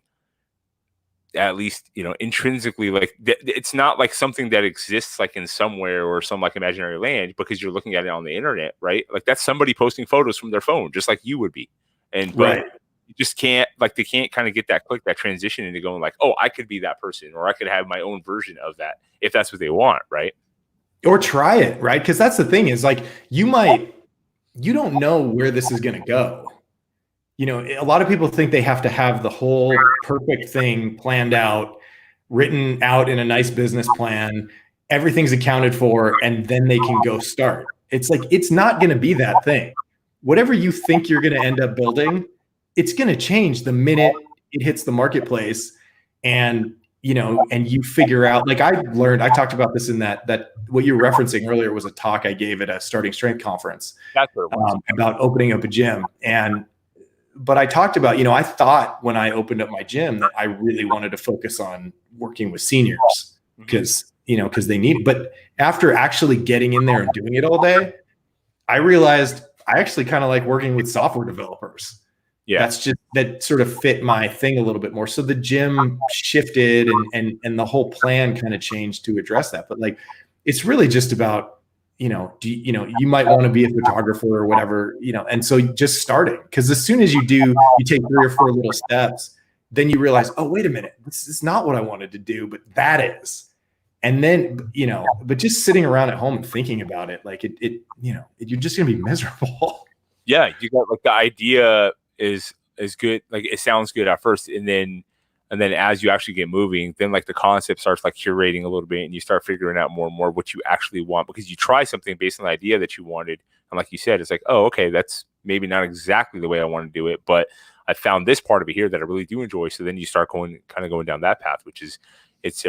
at least, intrinsically, like it's not like something that exists like in somewhere or some like imaginary land because you're looking at it on the internet, right? Like that's somebody posting photos from their phone, just like you would be. And right. You just can't, like, they can't kind of get that click, that transition into going like, oh, I could be that person, or I could have my own version of that if that's what they want, right? Or try it, right? Because that's the thing is like you don't know where this is going to go. A lot of people think they have to have the whole perfect thing planned out, written out in a nice business plan, everything's accounted for, and then they can go start. It's like, it's not going to be that thing. Whatever you think you're going to end up building, it's going to change the minute it hits the marketplace. And and you figure out, like I talked about this in that what you're referencing earlier was a talk I gave at a Starting Strength conference about opening up a gym. And but I talked about, I thought when I opened up my gym that I really wanted to focus on working with seniors because, because they need, but after actually getting in there and doing it all day, I realized I actually kind of like working with software developers. Yeah. That sort of fit my thing a little bit more. So the gym shifted and the whole plan kind of changed to address that. But like, it's really just about, you might want to be a photographer or whatever, and so just starting, because as soon as you take 3 or 4 little steps, then you realize, oh, wait a minute, this is not what I wanted to do, but that is. And then, but just sitting around at home and thinking about it, like you're just going to be miserable. Yeah. You got like the idea is good. Like it sounds good at first. And then as you actually get moving, then like the concept starts like curating a little bit and you start figuring out more and more what you actually want, because you try something based on the idea that you wanted. And like you said, it's like, oh, okay, that's maybe not exactly the way I want to do it, but I found this part of it here that I really do enjoy. So then you start going down that path, which is, it's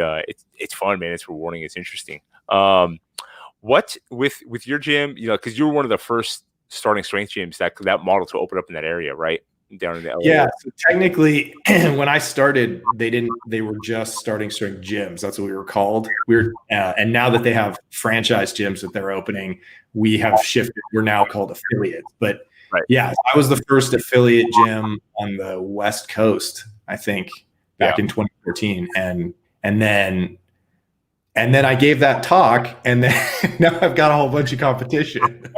fun, man. It's rewarding. It's interesting. What with your gym, because you were one of the first starting strength gyms that model to open up in that area, right? Down in the LA. Yeah. So technically, when I started, they were just starting strength gyms. That's what we were called. And now that they have franchise gyms that they're opening, we have shifted. We're now called affiliates. But right. Yeah, I was the first affiliate gym on the West Coast, I think, back in 2014. And then I gave that talk, and then now I've got a whole bunch of competition.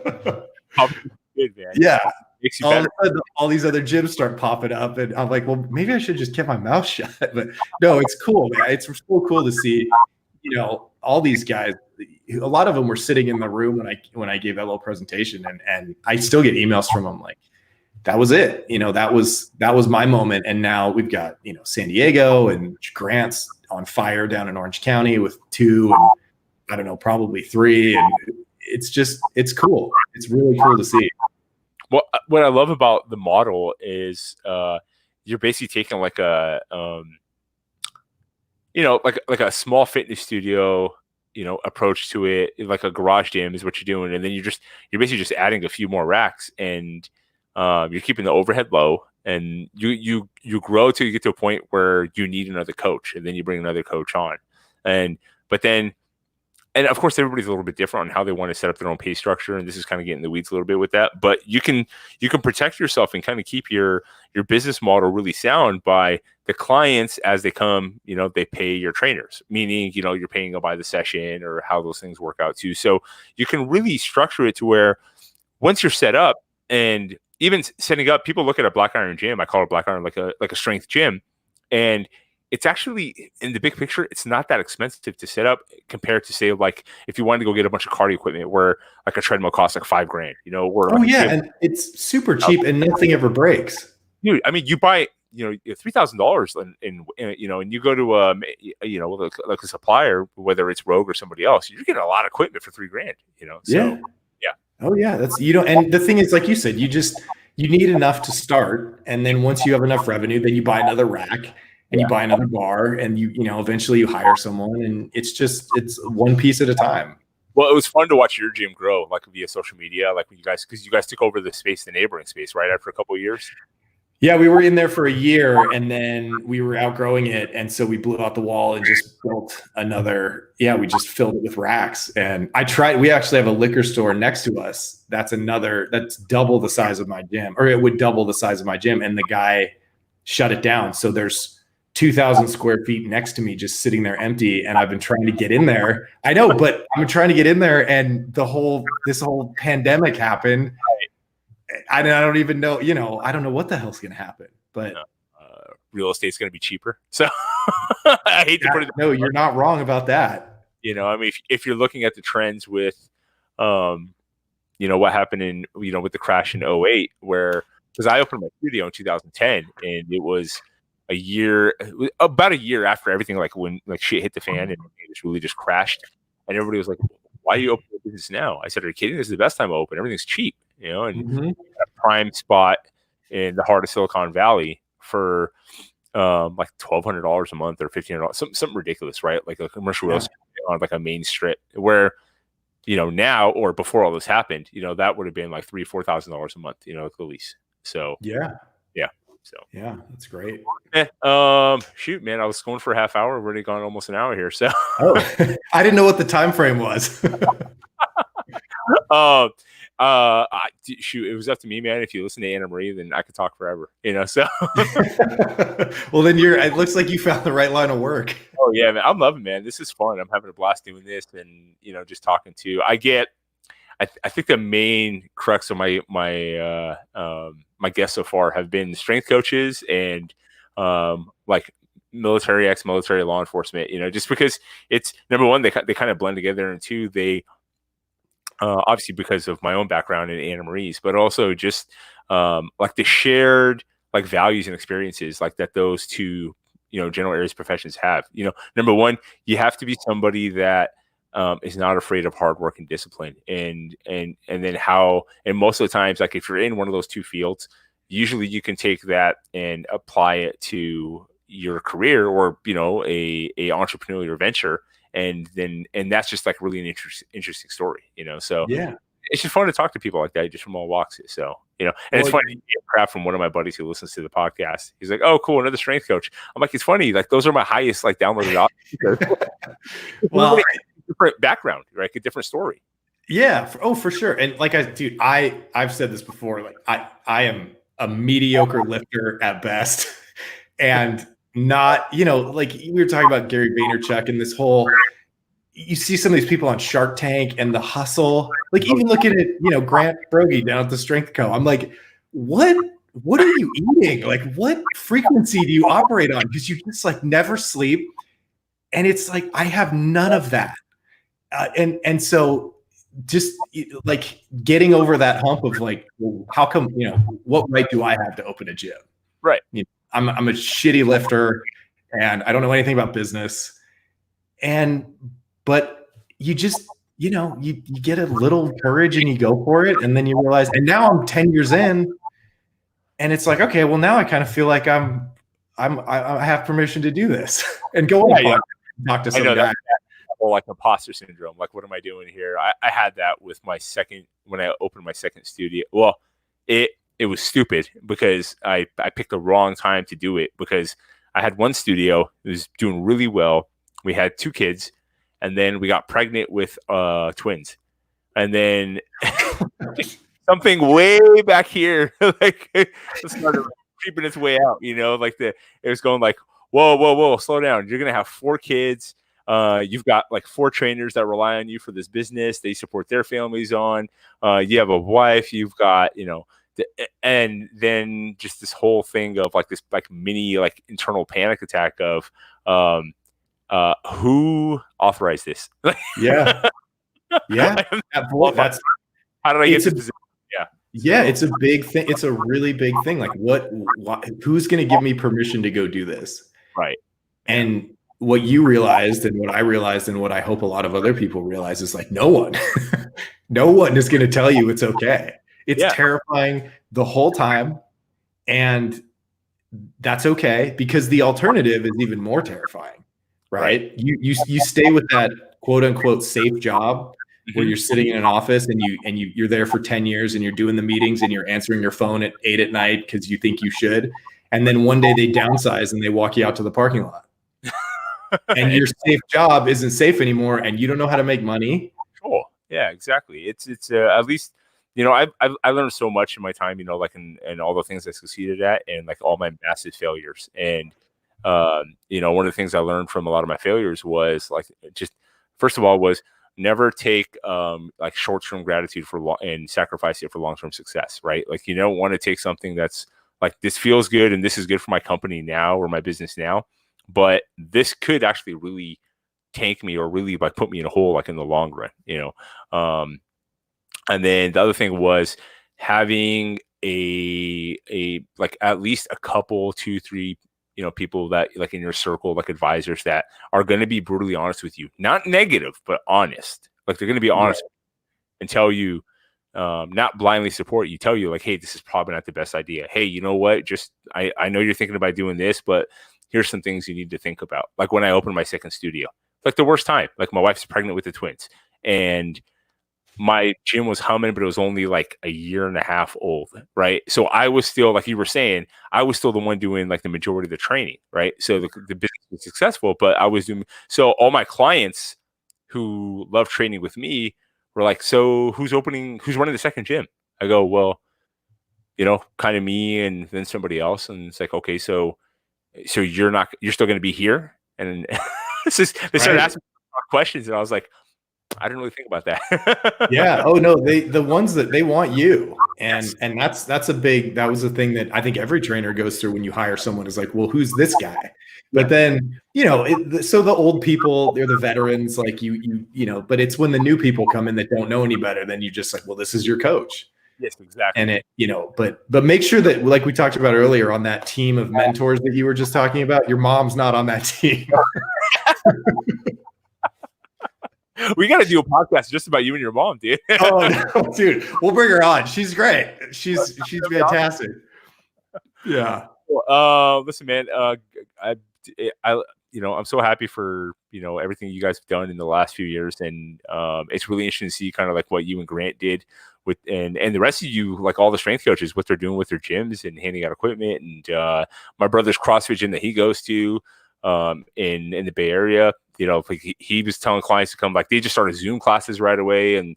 Good, man. Yeah. Makes you better. All these other gyms start popping up, and I'm like, well, maybe I should just keep my mouth shut. But no, it's cool, man. It's so cool to see, all these guys. A lot of them were sitting in the room when I gave that little presentation, and I still get emails from them like, that was it. That was my moment. And now we've got, San Diego and Grant's on fire down in Orange County with 2, and I don't know, probably 3. And it's cool. It's really cool to see. Well, what I love about the model is you're basically taking like a, like a small fitness studio, approach to it, like a garage gym is what you're doing. And then you're basically just adding a few more racks, and you're keeping the overhead low, and you grow till you get to a point where you need another coach, and then you bring another coach on. And of course, everybody's a little bit different on how they want to set up their own pay structure. And this is kind of getting the weeds a little bit with that. But you can protect yourself and kind of keep your business model really sound by the clients as they come, they pay your trainers, meaning, you're paying them by the session or how those things work out too. So you can really structure it to where once you're set up, and even setting up, people look at a Black Iron gym. I call it Black Iron, like a strength gym. And it's actually, in the big picture, it's not that expensive to set up compared to, say, like if you wanted to go get a bunch of cardio equipment where like a treadmill costs like $5,000, and it's super cheap and nothing ever breaks. Dude, I mean, you buy, $3,000 and you go to like a supplier, whether it's Rogue or somebody else, you're getting a lot of equipment for $3,000, So, yeah. Oh yeah. That's, and the thing is, like you said, you need enough to start. And then once you have enough revenue, then you buy another rack. And you buy another bar, and eventually you hire someone, and it's one piece at a time. Well, it was fun to watch your gym grow, like via social media, like when because you guys took over the neighboring space, right, after a couple of years. Yeah, we were in there for a year, and then we were outgrowing it, and so we blew out the wall and just built another. Yeah, we just filled it with racks, and we actually have a liquor store next to us. That's double the size of my gym, or it would double the size of my gym, and the guy shut it down. So there's 2,000 square feet next to me just sitting there empty, and I've been trying to get in there. I know, but I'm trying to get in there, and this whole pandemic happened. I don't even know, I don't know what the hell's going to happen, but real estate's going to be cheaper. So I hate to put it. No, you're not wrong about that. I mean, if you're looking at the trends with, what happened with the crash in 2008, because I opened my studio in 2010, and it was about a year after everything, like when like shit hit the fan and it really just crashed, and everybody was like, why are you opening a business now? I said, are you kidding? This is the best time to open. Everything's cheap, and a prime spot in the heart of Silicon Valley for like $1,200 a month or $1,500, something ridiculous, right? Like a commercial real estate on like a main strip, where now, or before all this happened, that would have been like $3,000-$4,000 a month, the lease. So Yeah. yeah. So Yeah. That's great. shoot, man, I was going for a half hour. We've already gone almost an hour here. So Oh, I didn't know what the time frame was. um shoot, it was up to me, man. If you listen to Anna Marie, then I could talk forever, so. Well, then it looks like you found the right line of work. Oh yeah, man, I'm loving, man. This is fun. I'm having a blast doing this, and just talking to. I think the main crux of my guests so far have been strength coaches and like military, ex-military, law enforcement. Just because it's number one, they kind of blend together, and two, they obviously because of my own background in Anna Marie's, but also just like the shared like values and experiences like that those two general areas professions have. Number one, you have to be somebody that is not afraid of hard work and discipline, and then and most of the times, like if you're in one of those two fields, usually you can take that and apply it to your career or a entrepreneurial venture, and that's just like really an interesting story. So Yeah. it's just fun to talk to people like that, just from all walks. So, and it's funny, crap from one of my buddies who listens to the podcast. He's like, "Oh, cool, another strength coach." I'm like, it's funny, like those are my highest like downloaded options. Well, different background, right? A different story. Yeah. For sure. And like I've said this before, like I am a mediocre lifter at best, and not, like we were talking about Gary Vaynerchuk and this whole, you see some of these people on Shark Tank and the hustle, like even looking at, Grant Brogy down at the Strength Co. I'm like, what are you eating? Like, what frequency do you operate on? Because you just like never sleep. And it's like, I have none of that. And so just like getting over that hump of like, well, how come, what right do I have to open a gym? Right. I'm a shitty lifter and I don't know anything about business. But you just, you get a little courage and you go for it. And then you realize, and now I'm 10 years in and it's like, okay, well now I kind of feel like I have permission to do this and go on talk to some guy. Or like imposter syndrome. Like, what am I doing here? I had that with when I opened my second studio. Well, it was stupid because I picked the wrong time to do it, because I had one studio, it was doing really well. We had 2 kids, and then we got pregnant with twins. And then something way back here, like started creeping its way out, like it was going like, whoa, slow down. You're going to have 4 kids. You've got like 4 trainers that rely on you for this business. They support their families on. You have a wife. You've got, and then just this whole thing of like this like mini like internal panic attack of who authorized this? Yeah. That's how did I get this position? Yeah, it's a big thing. It's a really big thing. Like who's going to give me permission to go do this? Right. And what you realized and what I realized and what I hope a lot of other people realize is like, no one is going to tell you it's okay. It's terrifying the whole time. And that's okay, because the alternative is even more terrifying, right? You stay with that quote unquote safe job where you're sitting in an office and you're there for 10 years and you're doing the meetings and you're answering your phone at 8 at night because you think you should. And then one day they downsize and they walk you out to the parking lot. And your safe job isn't safe anymore, and you don't know how to make money. Cool. Yeah, exactly. It's at least, I learned so much in my time, like in all the things I succeeded at, and like all my massive failures. And one of the things I learned from a lot of my failures was like, just first of all, was never take like short-term gratitude and sacrifice it for long-term success. Right? Like, you don't want to take something that's like, this feels good and this is good for my company now or my business now, but this could actually really tank me or really like put me in a hole like in the long run, and then the other thing was having a like at least a couple, 2, 3, people that like in your circle, like advisors that are going to be brutally honest with you, not negative, but honest. Like they're going to be honest and tell you, not blindly support you, tell you like, hey, this is probably not the best idea. Hey, you know what? Just, I know you're thinking about doing this, but here's some things you need to think about. Like when I opened my second studio, like the worst time, like my wife's pregnant with the twins, and my gym was humming, but it was only like a year and a half old, right? So I was still, like you were saying, I was still the one doing like the majority of the training, right? So the business was successful, but I was doing, so all my clients who love training with me were like, so who's running the second gym? I go, well, kind of me and then somebody else. And it's like, okay, so you're still going to be here. And they started Right. asking questions, and I was like, I didn't really think about that. Yeah. Oh no, the ones that they want you. Yes. And that was the thing that I think every trainer goes through when you hire someone is like, well, who's this guy? But Yeah. then, so the old people, they're the veterans, like but it's when the new people come in that don't know any better, then you just like, well, this is your coach. Yes, exactly. And but make sure that, like we talked about earlier, on that team of mentors that you were just talking about, your mom's not on that team. We got to do a podcast just about you and your mom, dude. Oh no, dude, we'll bring her on. She's great. She's fantastic. Yeah. Listen, man. I, I'm so happy for everything you guys have done in the last few years, and it's really interesting to see kind of like what you and Grant did with, and the rest of you, like all the strength coaches, what they're doing with their gyms and handing out equipment, and my brother's CrossFit gym that he goes to, in the Bay Area. Like he was telling clients to come, like they just started Zoom classes right away, and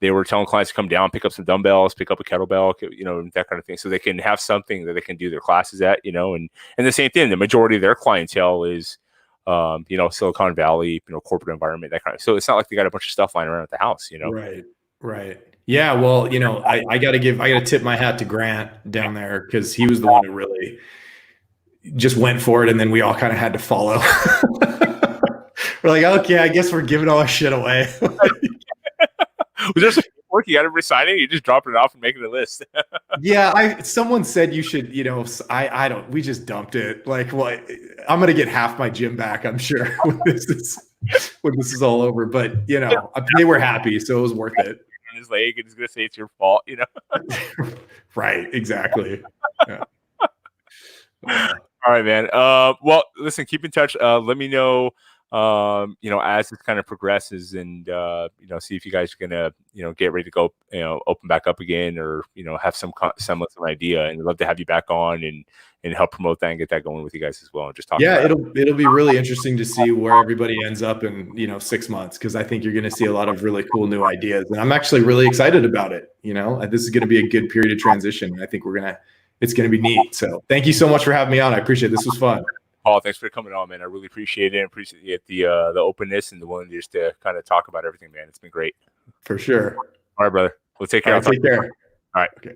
they were telling clients to come down, pick up some dumbbells, pick up a kettlebell, that kind of thing, so they can have something that they can do their classes at, and the same thing. The majority of their clientele is, Silicon Valley, corporate environment, that kind of. So it's not like they got a bunch of stuff lying around at the house, Right. Right. Yeah. Well, I got to tip my hat to Grant down there, because he was the one who really just went for it, and then we all kind of had to follow. We're like, okay, I guess we're giving all our shit away. Was there some work you got everybody signing? You just dropping it off and making a list. Yeah, someone said you should, I don't, we just dumped it. Like, well, I'm gonna get half my gym back, I'm sure, when this is all over. But they were happy, so it was worth it. On his leg, and he's gonna say it's your fault, Right, exactly. Yeah. All right, man. Well, listen, keep in touch. Let me know, as this kind of progresses, and see if you guys are gonna, get ready to go, open back up again, or have some semblance of an idea. And I'd love to have you back on and help promote that and get that going with you guys as well. And just talk. Yeah, it'll be really interesting to see where everybody ends up in 6 months, because I think you're going to see a lot of really cool new ideas, and I'm actually really excited about it. This is going to be a good period of transition. I think it's going to be neat. So thank you so much for having me on. I appreciate it. This was fun. Paul, thanks for coming on, man. I really appreciate it. And appreciate the openness and the willingness to kind of talk about everything, man. It's been great. For sure. All right, brother. We'll take care. All right, take care. All right. Okay.